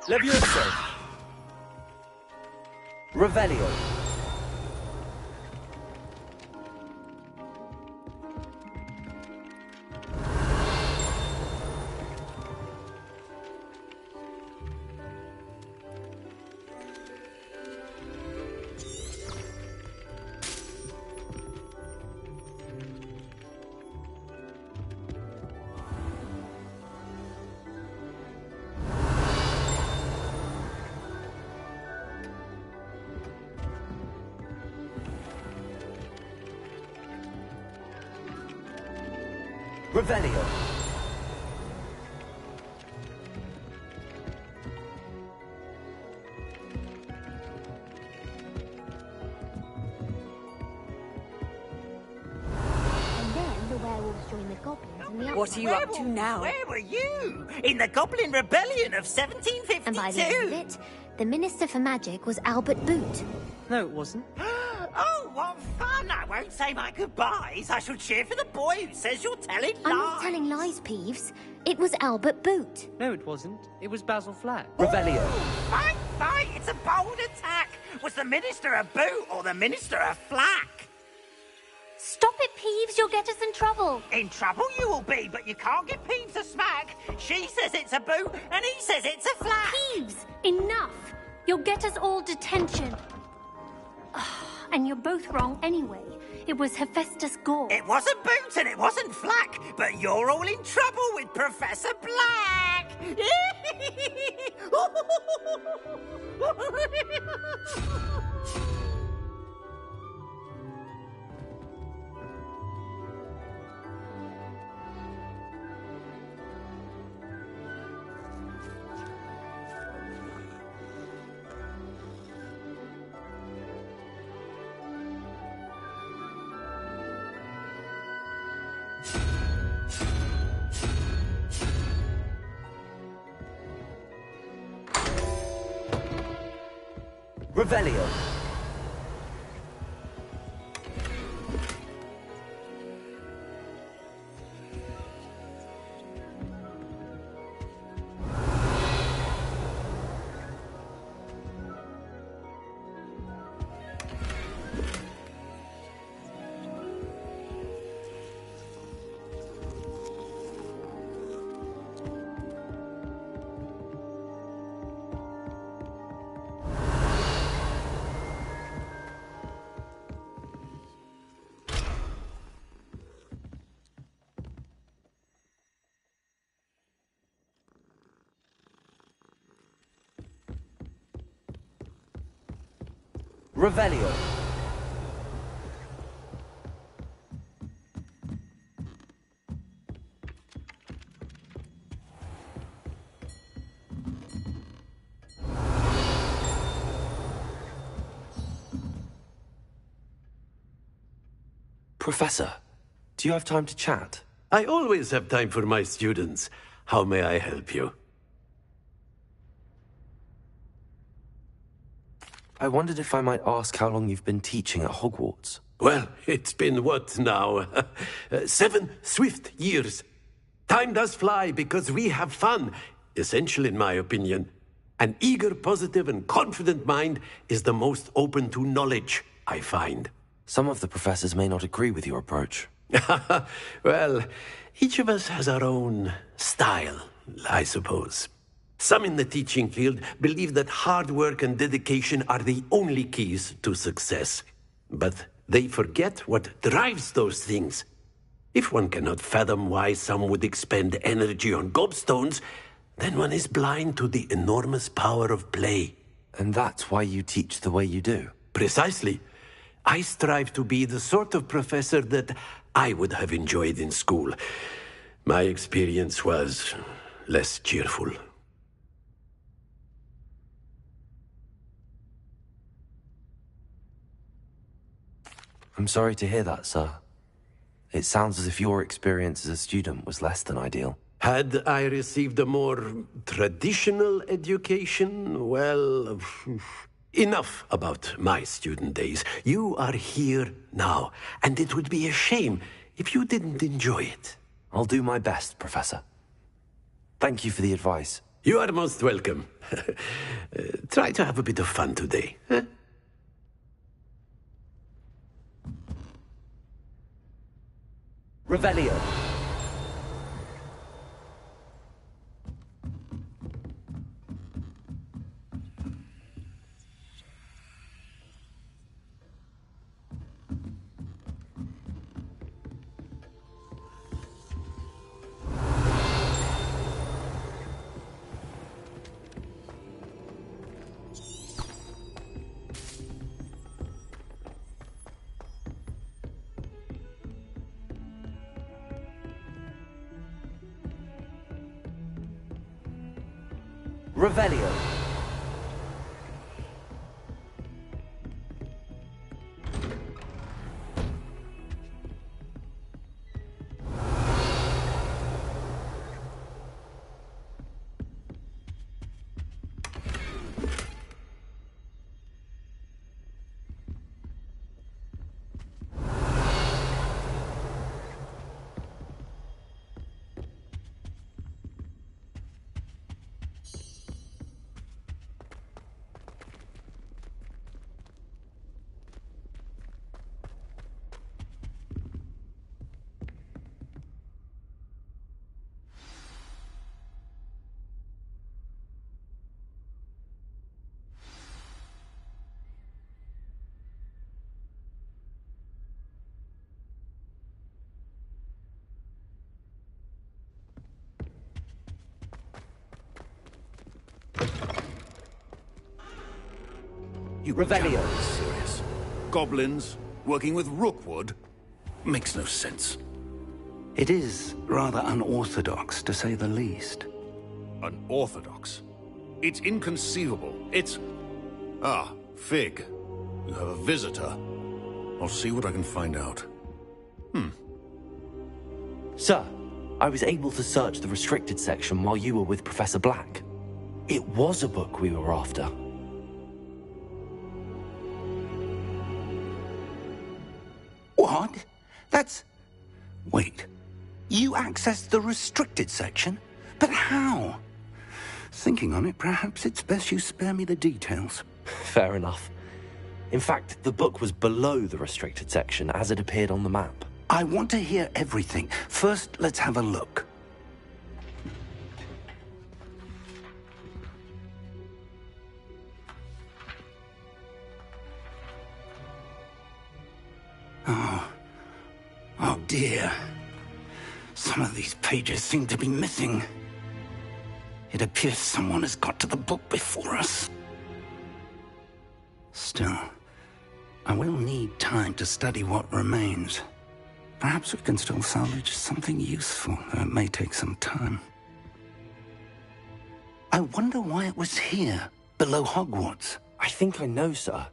Levioso! Revelio. Revelio. And then the werewolves joined the goblins in the What are you up to now? Where were you? In the Goblin Rebellion of 1752. And by the end of it, the Minister for Magic was Albert Boot. No, it wasn't. Oh, what fun! I won't say my goodbyes. I shall cheer for the boy who says you're telling lies. I'm not telling lies, Peeves. It was Albert Boot. No, it wasn't. It was Basil Flack. Revelio. Fight, fight! It's a bold attack. Was the Minister a boot or the Minister a flack? Stop it, Peeves. You'll get us in trouble. In trouble you will be, but you can't get Peeves a smack. She says it's a boot, and he says it's a flack. Peeves, enough. You'll get us all detention. And you're both wrong anyway. It was Hephaestus Gore. It wasn't boot and it wasn't flack, but you're all in trouble with Professor Black. Revelio. Revelio. Professor, do you have time to chat? I always have time for my students. How may I help you? I wondered if I might ask how long you've been teaching at Hogwarts. Well, it's been what now? 7 swift years. Time does fly because we have fun. Essential in my opinion. An eager, positive, and confident mind is the most open to knowledge, I find. Some of the professors may not agree with your approach. Well, each of us has our own style, I suppose. Some in the teaching field believe that hard work and dedication are the only keys to success. But they forget what drives those things. If one cannot fathom why some would expend energy on gobstones, then one is blind to the enormous power of play. And that's why you teach the way you do? Precisely. I strive to be the sort of professor that I would have enjoyed in school. My experience was less cheerful. I'm sorry to hear that, sir. It sounds as if your experience as a student was less than ideal. Had I received a more traditional education, well, enough about my student days. You are here now, and it would be a shame if you didn't enjoy it. I'll do my best, Professor. Thank you for the advice. You are most welcome. Try to have a bit of fun today. Huh? Revelio. Revelio. You Revelio. can't be serious. Goblins working with Rookwood? Makes no sense. It is rather unorthodox, to say the least. Unorthodox? It's inconceivable. It's... Ah, Fig. You have a visitor. I'll see what I can find out. Sir, I was able to search the restricted section while you were with Professor Black. It was a book we were after. What? That's... Wait. You accessed the restricted section? But how? Thinking on it, perhaps it's best you spare me the details. Fair enough. In fact, the book was below the restricted section as it appeared on the map. I want to hear everything. First, let's have a look. Oh dear. Some of these pages seem to be missing. It appears someone has got to the book before us. Still, I will need time to study what remains. Perhaps we can still salvage something useful, though it may take some time. I wonder why it was here, below Hogwarts. I think I know, sir.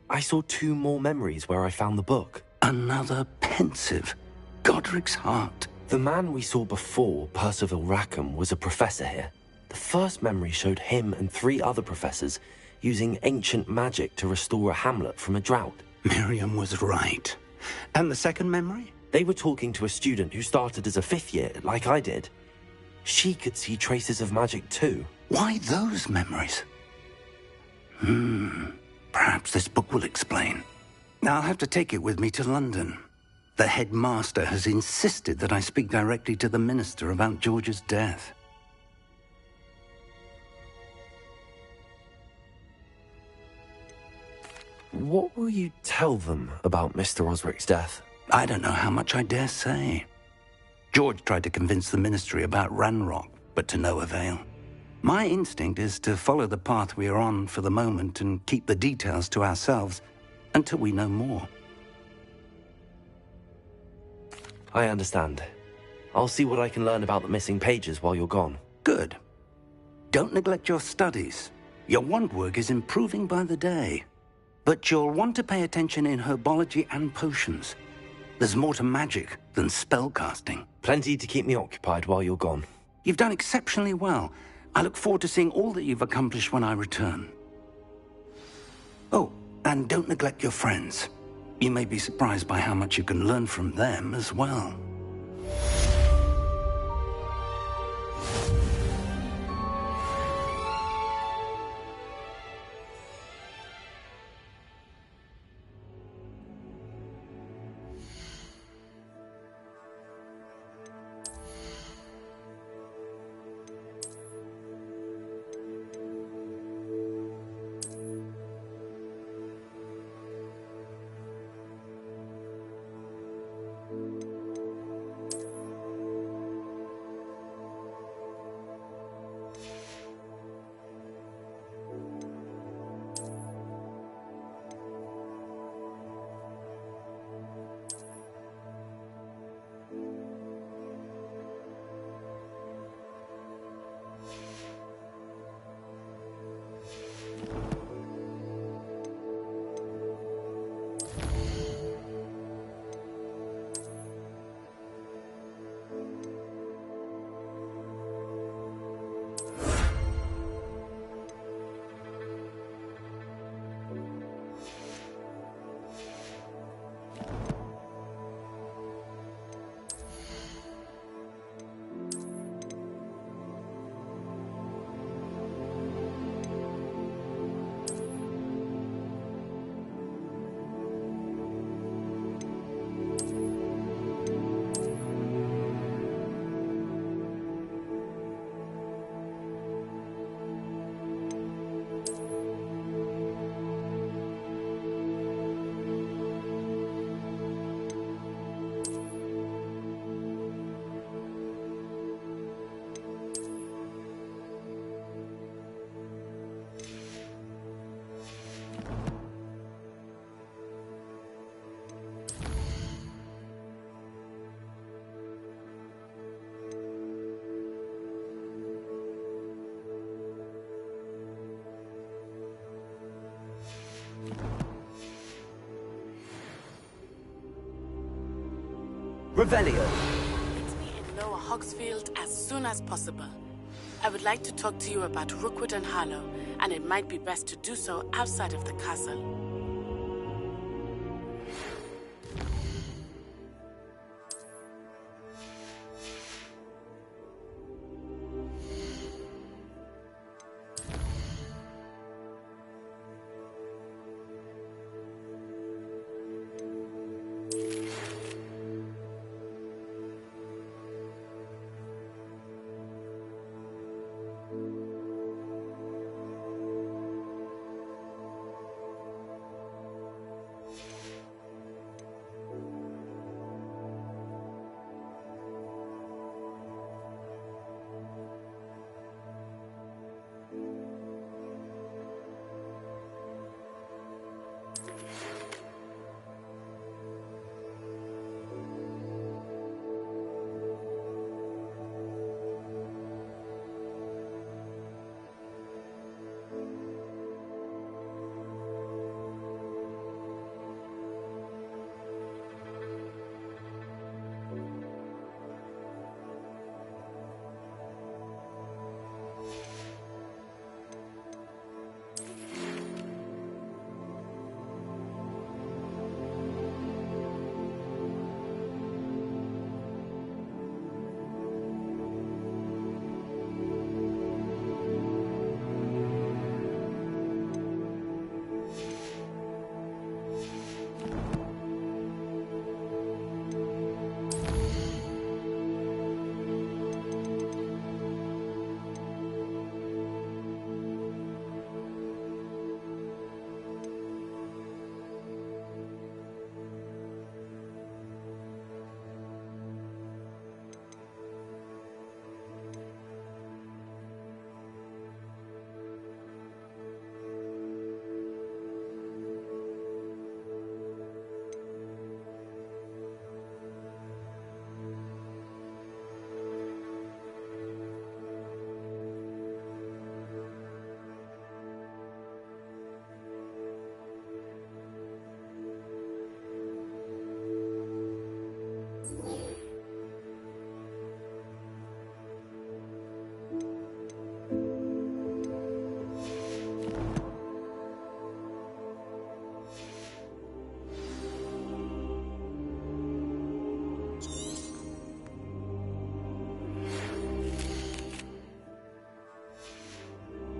I saw 2 more memories where I found the book. Another pensive. Godric's heart. The man we saw before, Percival Rackham, was a professor here. The first memory showed him and 3 other professors using ancient magic to restore a hamlet from a drought. Miriam was right. And the second memory? They were talking to a student who started as a 5th year, like I did. She could see traces of magic too. Why those memories? Perhaps this book will explain. I'll have to take it with me to London. The headmaster has insisted that I speak directly to the minister about George's death. What will you tell them about Mr. Osric's death? I don't know how much I dare say. George tried to convince the ministry about Ranrock, but to no avail. My instinct is to follow the path we are on for the moment and keep the details to ourselves until we know more. I understand. I'll see what I can learn about the missing pages while you're gone. Good. Don't neglect your studies. Your wand work is improving by the day. But you'll want to pay attention in herbology and potions. There's more to magic than spellcasting. Plenty to keep me occupied while you're gone. You've done exceptionally well. I look forward to seeing all that you've accomplished when I return. Oh, and don't neglect your friends. You may be surprised by how much you can learn from them as well. Revelio. Meet me in Lower Hogsfield as soon as possible. I would like to talk to you about Rookwood and Harlow, and it might be best to do so outside of the castle.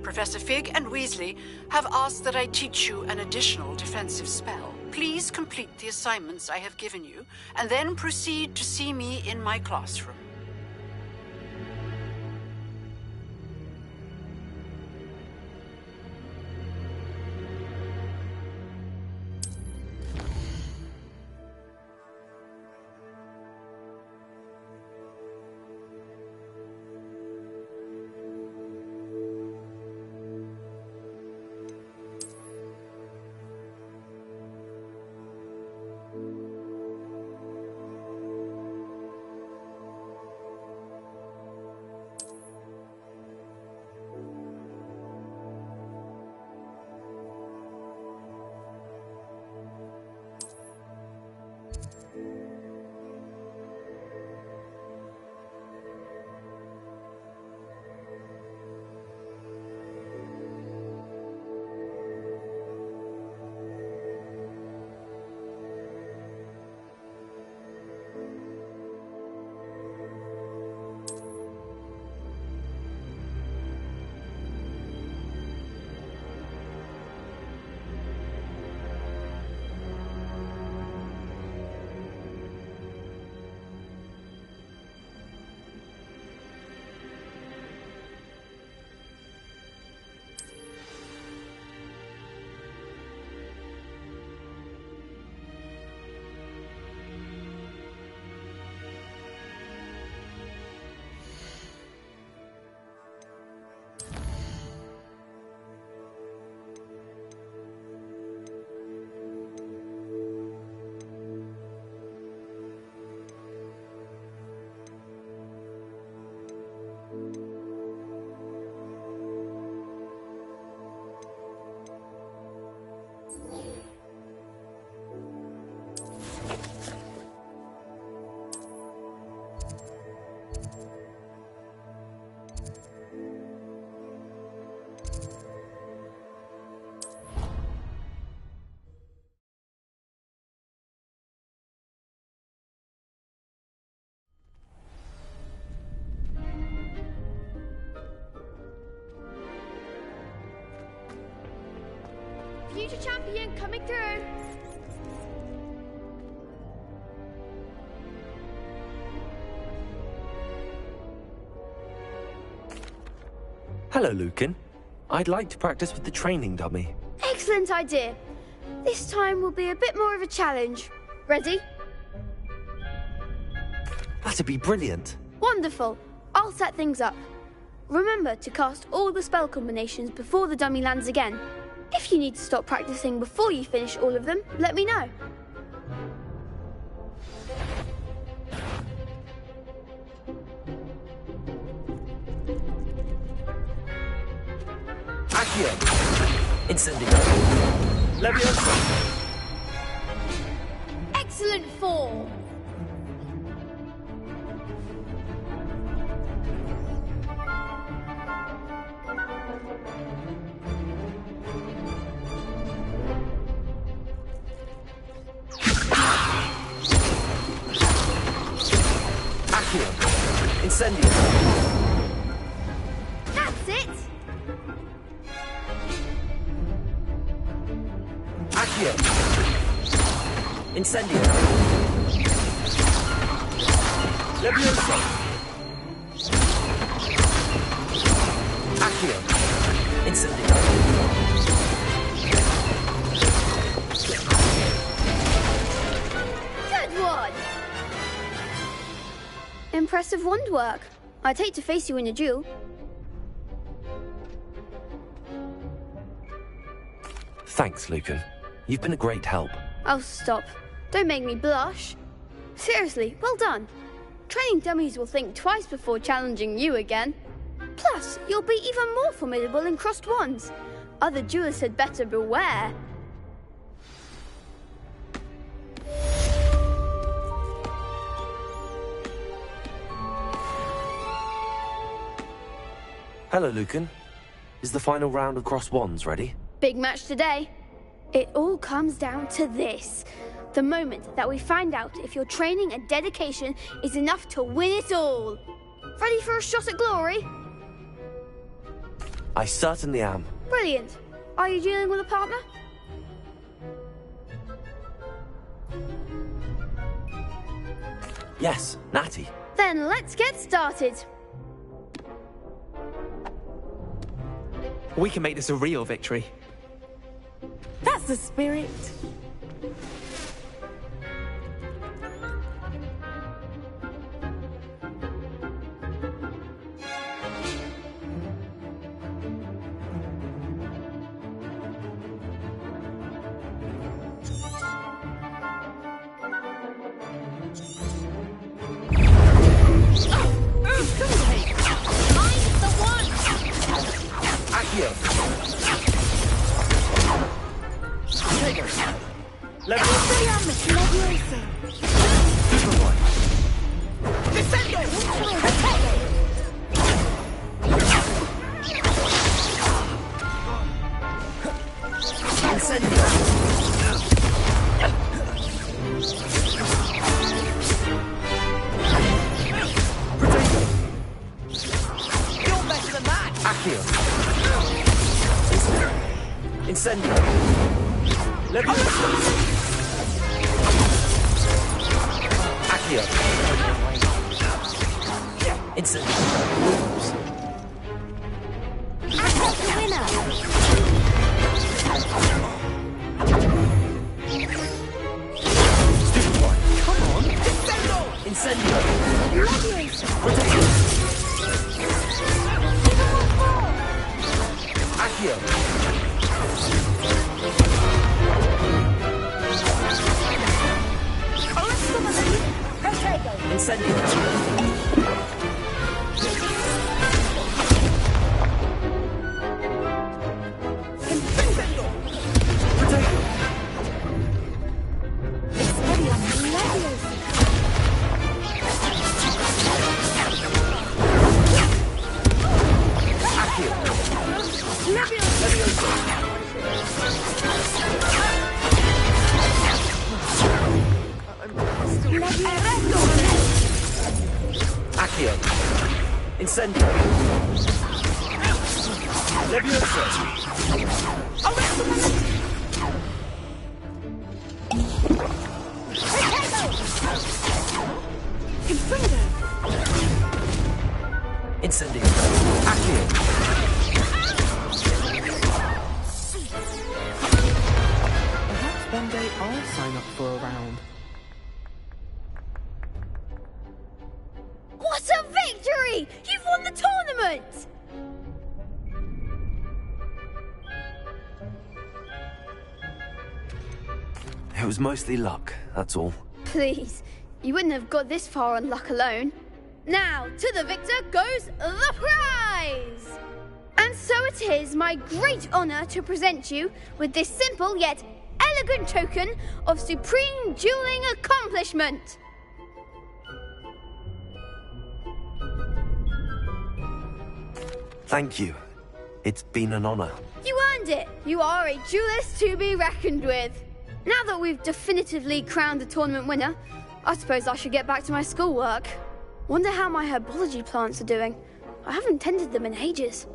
Professor Fig and Weasley have asked that I teach you an additional defensive spell. Please complete the assignments I have given you, and then proceed to see me in my classroom. Future champion coming through. Hello, Lucan. I'd like to practice with the training dummy. Excellent idea. This time will be a bit more of a challenge. Ready? That'd be brilliant. Wonderful. I'll set things up. Remember to cast all the spell combinations before the dummy lands again. If you need to stop practicing before you finish all of them, let me know. Accio! Incendio! Leviosa! Excellent form! Accio! Incendio! That's it! Accio! Incendio! Leviosa! Accio! Incendio! Good one! Impressive wand work. I'd hate to face you in a duel. Thanks, Lucan. You've been a great help. Oh, stop. Don't make me blush. Seriously, well done. Training dummies will think twice before challenging you again. Plus, you'll be even more formidable in crossed wands. Other duelists had better beware. Hello, Lucan. Is the final round of crossed wands ready? Big match today. It all comes down to this. The moment that we find out if your training and dedication is enough to win it all. Ready for a shot at glory? I certainly am. Brilliant. Are you dealing with a partner? Yes, Natty. Then let's get started. We can make this a real victory. That's the spirit. Accio! Incendio! Leviosa! Accio! Incendio! That's the winner! Stupid boy! Come on! Incendio! Leviosa! Accio! Incendio! Accio! Incendio! Leviosa! Incendio. Accio. Perhaps one day I'll sign up for a round. What a victory! You've won the tournament! It was mostly luck, that's all. Please, you wouldn't have got this far on luck alone. Now, to the victor goes the prize! And so it is my great honor to present you with this simple yet elegant token of supreme dueling accomplishment. Thank you. It's been an honor. You earned it. You are a duelist to be reckoned with. Now that we've definitively crowned the tournament winner, I suppose I should get back to my schoolwork. Wonder how my herbology plants are doing. I haven't tended them in ages.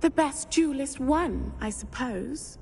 The best duelist won, I suppose.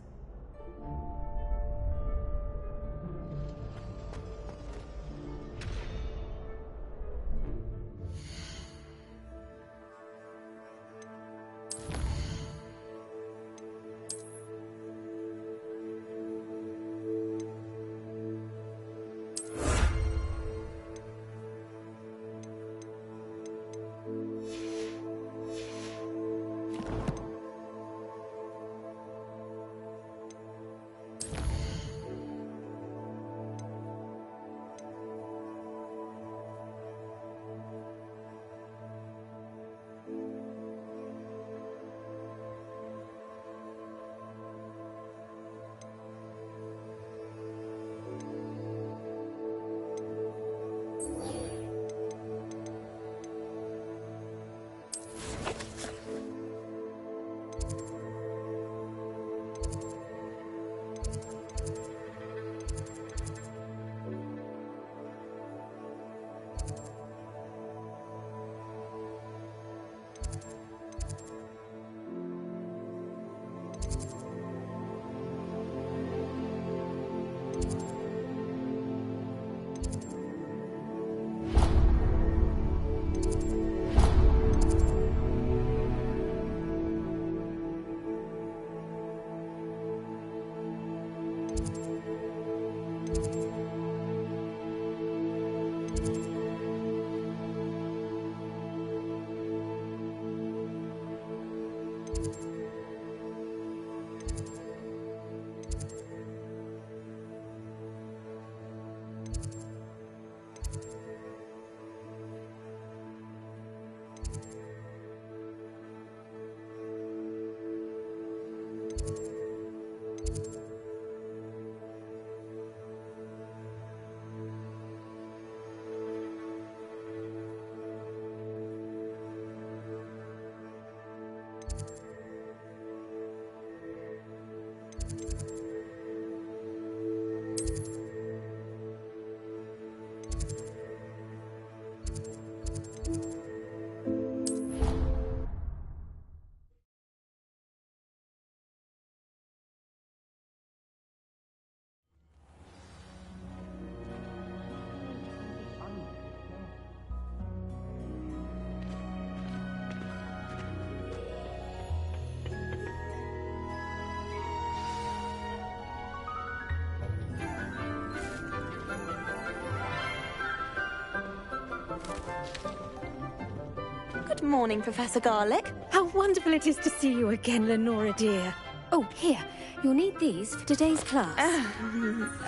Good morning, Professor Garlick. How wonderful it is to see you again, Lenora dear. Oh, here. You'll need these for today's class.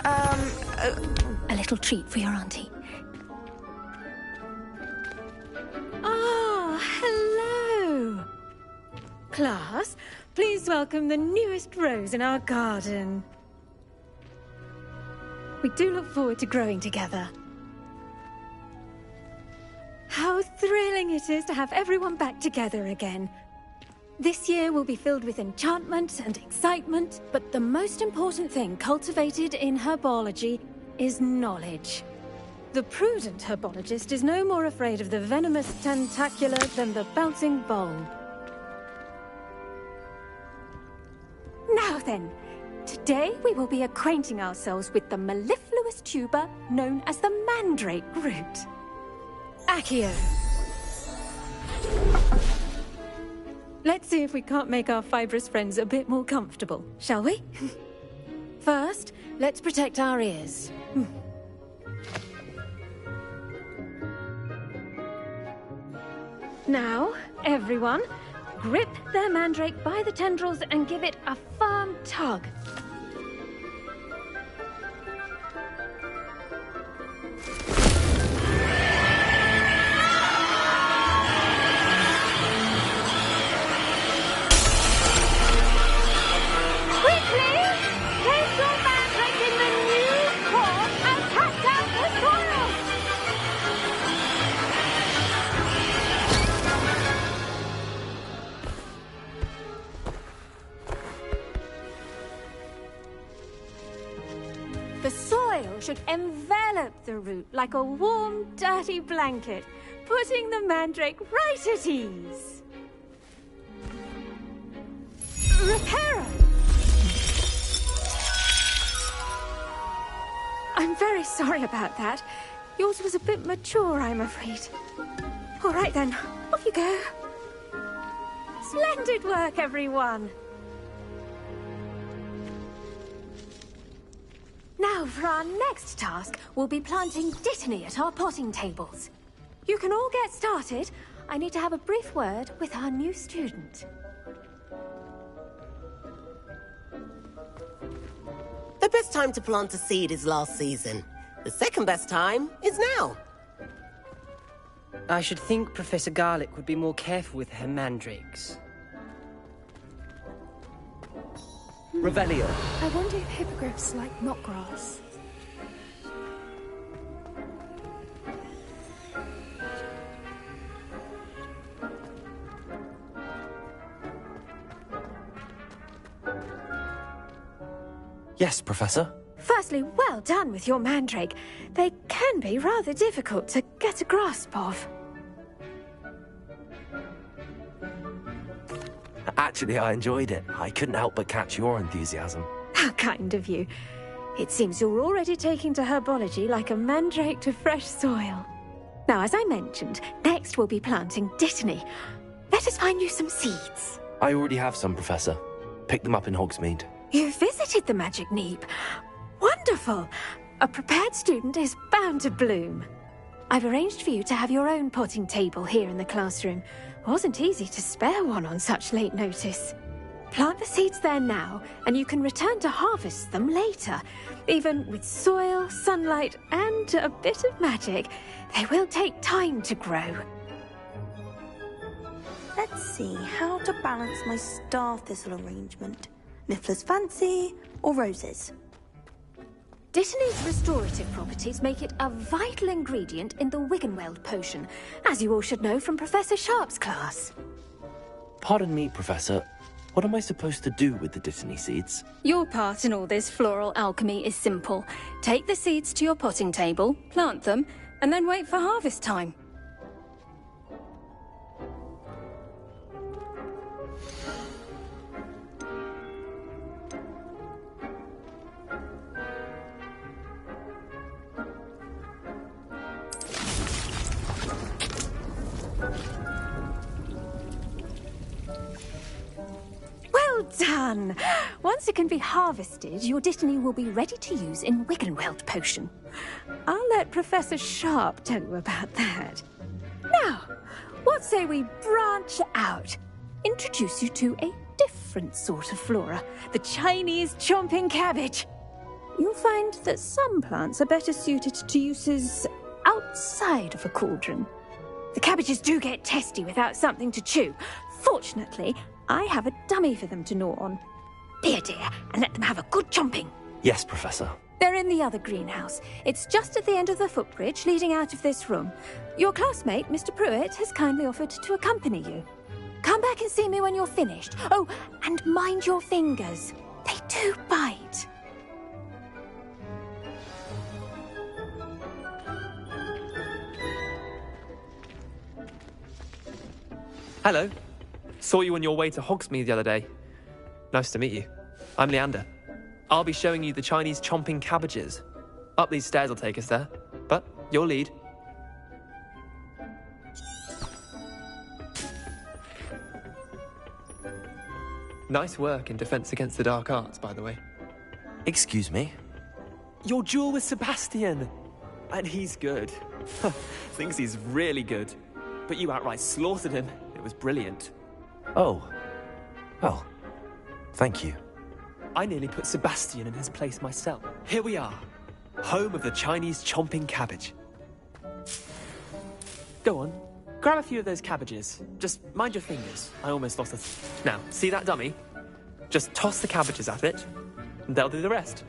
A little treat for your auntie. Ah, hello. Class, please welcome the newest rose in our garden. We do look forward to growing together. How thrilling it is to have everyone back together again. This year will be filled with enchantment and excitement, but the most important thing cultivated in herbology is knowledge. The prudent herbologist is no more afraid of the venomous tentacular than the bouncing bulb. Now then, today we will be acquainting ourselves with the mellifluous tuber known as the mandrake root. Accio. Let's see if we can't make our fibrous friends a bit more comfortable, shall we? First, let's protect our ears. Now, everyone, grip their mandrake by the tendrils and give it a firm tug. The soil should envelop the root like a warm, dirty blanket, putting the mandrake right at ease. Reparo! I'm very sorry about that. Yours was a bit mature, I'm afraid. All right then, off you go. Splendid work, everyone. Now, for our next task, we'll be planting Dittany at our potting tables. You can all get started. I need to have a brief word with our new student. The best time to plant a seed is last season. The second best time is now. I should think Professor Garlick would be more careful with her mandrakes. Revelio. I wonder if hippogriffs like knotgrass. Yes, Professor. Firstly, well done with your mandrake. They can be rather difficult to get a grasp of. Actually, I enjoyed it. I couldn't help but catch your enthusiasm. How kind of you. It seems you're already taking to herbology like a mandrake to fresh soil. Now, as I mentioned, next we'll be planting Dittany. Let us find you some seeds. I already have some, Professor. Picked them up in Hogsmeade. You visited the Magic Neep. Wonderful. A prepared student is bound to bloom. I've arranged for you to have your own potting table here in the classroom. Wasn't easy to spare one on such late notice. Plant the seeds there now, and you can return to harvest them later. Even with soil, sunlight, and a bit of magic, they will take time to grow. Let's see how to balance my star thistle arrangement. Niffler's fancy or roses? Dittany's restorative properties make it a vital ingredient in the Wiggenweld potion, as you all should know from Professor Sharp's class. Pardon me, Professor. What am I supposed to do with the Dittany seeds? Your part in all this floral alchemy is simple. Take the seeds to your potting table, plant them, and then wait for harvest time. Well done! Once it can be harvested, your Dittany will be ready to use in Wiggenweld potion. I'll let Professor Sharp tell you about that. Now, what say we branch out? Introduce you to a different sort of flora, the Chinese chomping cabbage. You'll find that some plants are better suited to uses outside of a cauldron. The cabbages do get testy without something to chew. Fortunately, I have a dummy for them to gnaw on. Be a dear and let them have a good chomping. Yes, Professor. They're in the other greenhouse. It's just at the end of the footbridge leading out of this room. Your classmate, Mr. Pruitt, has kindly offered to accompany you. Come back and see me when you're finished. Oh, and mind your fingers. They do bite. Hello. Saw you on your way to Hogsmeade the other day. Nice to meet you. I'm Leander. I'll be showing you the Chinese chomping cabbages. Up these stairs will take us there, but you'll lead. Nice work in Defense Against the Dark Arts, by the way. Excuse me? Your duel with Sebastian! And he's good. Thinks he's really good. But you outright slaughtered him. It was brilliant. Oh. Well, thank you. I nearly put Sebastian in his place myself. Here we are. Home of the Chinese chomping cabbage. Go on. Grab a few of those cabbages. Just mind your fingers. I almost lost a... Now, see that dummy? Just toss the cabbages at it, and they'll do the rest.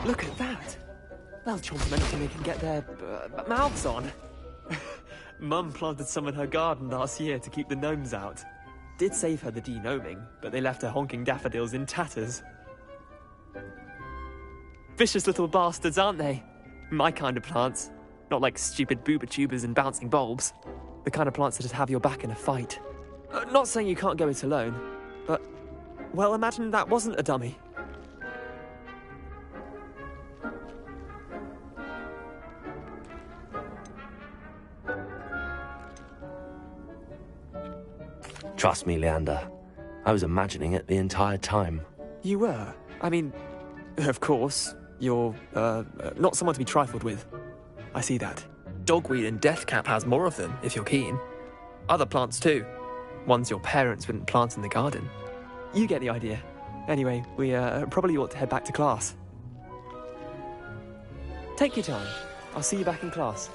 Look at that! They'll chomp anything they can get their mouths on. Mum planted some in her garden last year to keep the gnomes out. Did save her the de-gnoming, but they left her honking daffodils in tatters. Vicious little bastards, aren't they? My kind of plants. Not like stupid booba tubers and bouncing bulbs. The kind of plants that'd have your back in a fight. Not saying you can't go it alone, but... Well, imagine that wasn't a dummy. Trust me, Leander. I was imagining it the entire time. You were? I mean, of course, you're, not someone to be trifled with. I see that. Dogweed and deathcap has more of them, if you're keen. Other plants too. Ones your parents wouldn't plant in the garden. You get the idea. Anyway, we, probably ought to head back to class. Take your time. I'll see you back in class.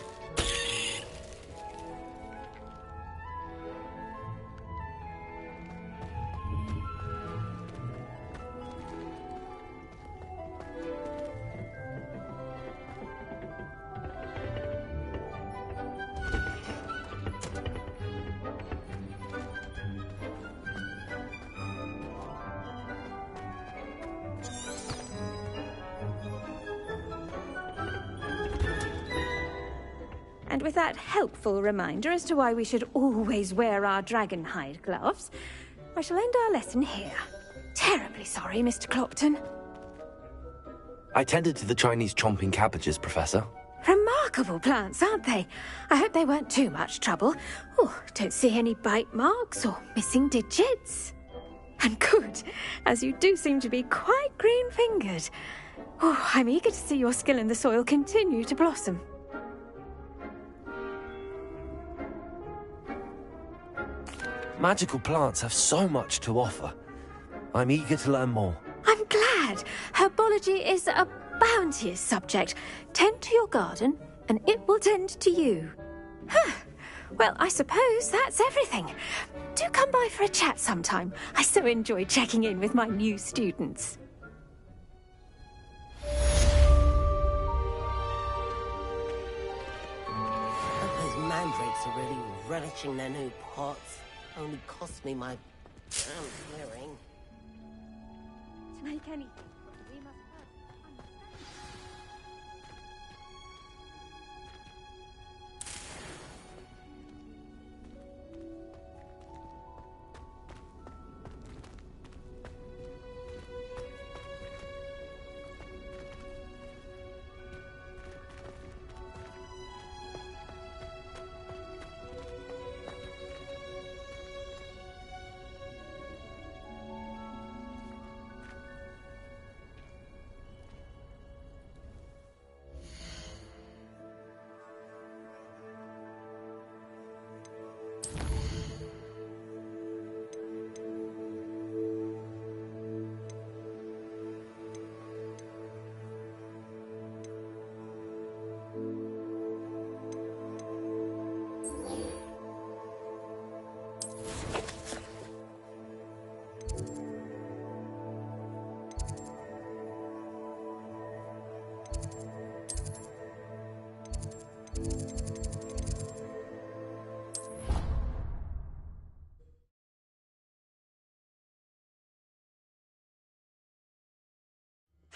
And with that helpful reminder as to why we should always wear our dragon hide gloves, I shall end our lesson here. Terribly sorry, Mr. Clopton. I tended to the Chinese chomping cabbages, Professor. Remarkable plants, aren't they? I hope they weren't too much trouble. Oh, don't see any bite marks or missing digits. And good, as you do seem to be quite green-fingered. Oh, I'm eager to see your skill in the soil continue to blossom. Magical plants have so much to offer. I'm eager to learn more. I'm glad. Herbology is a bounteous subject. Tend to your garden, and it will tend to you. Huh. Well, I suppose that's everything. Do come by for a chat sometime. I so enjoy checking in with my new students. Those mandrakes are really relishing their new pots. Only cost me my damn hearing. To make anything, we must first understand.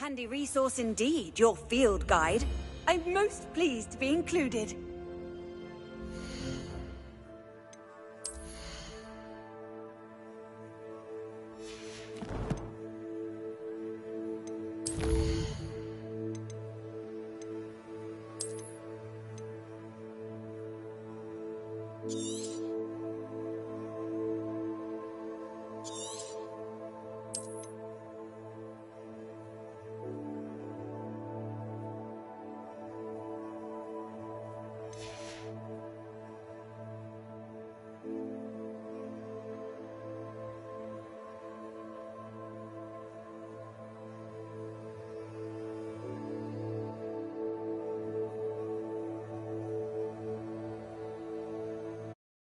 handy resource indeed, your field guide. I'm most pleased to be included. you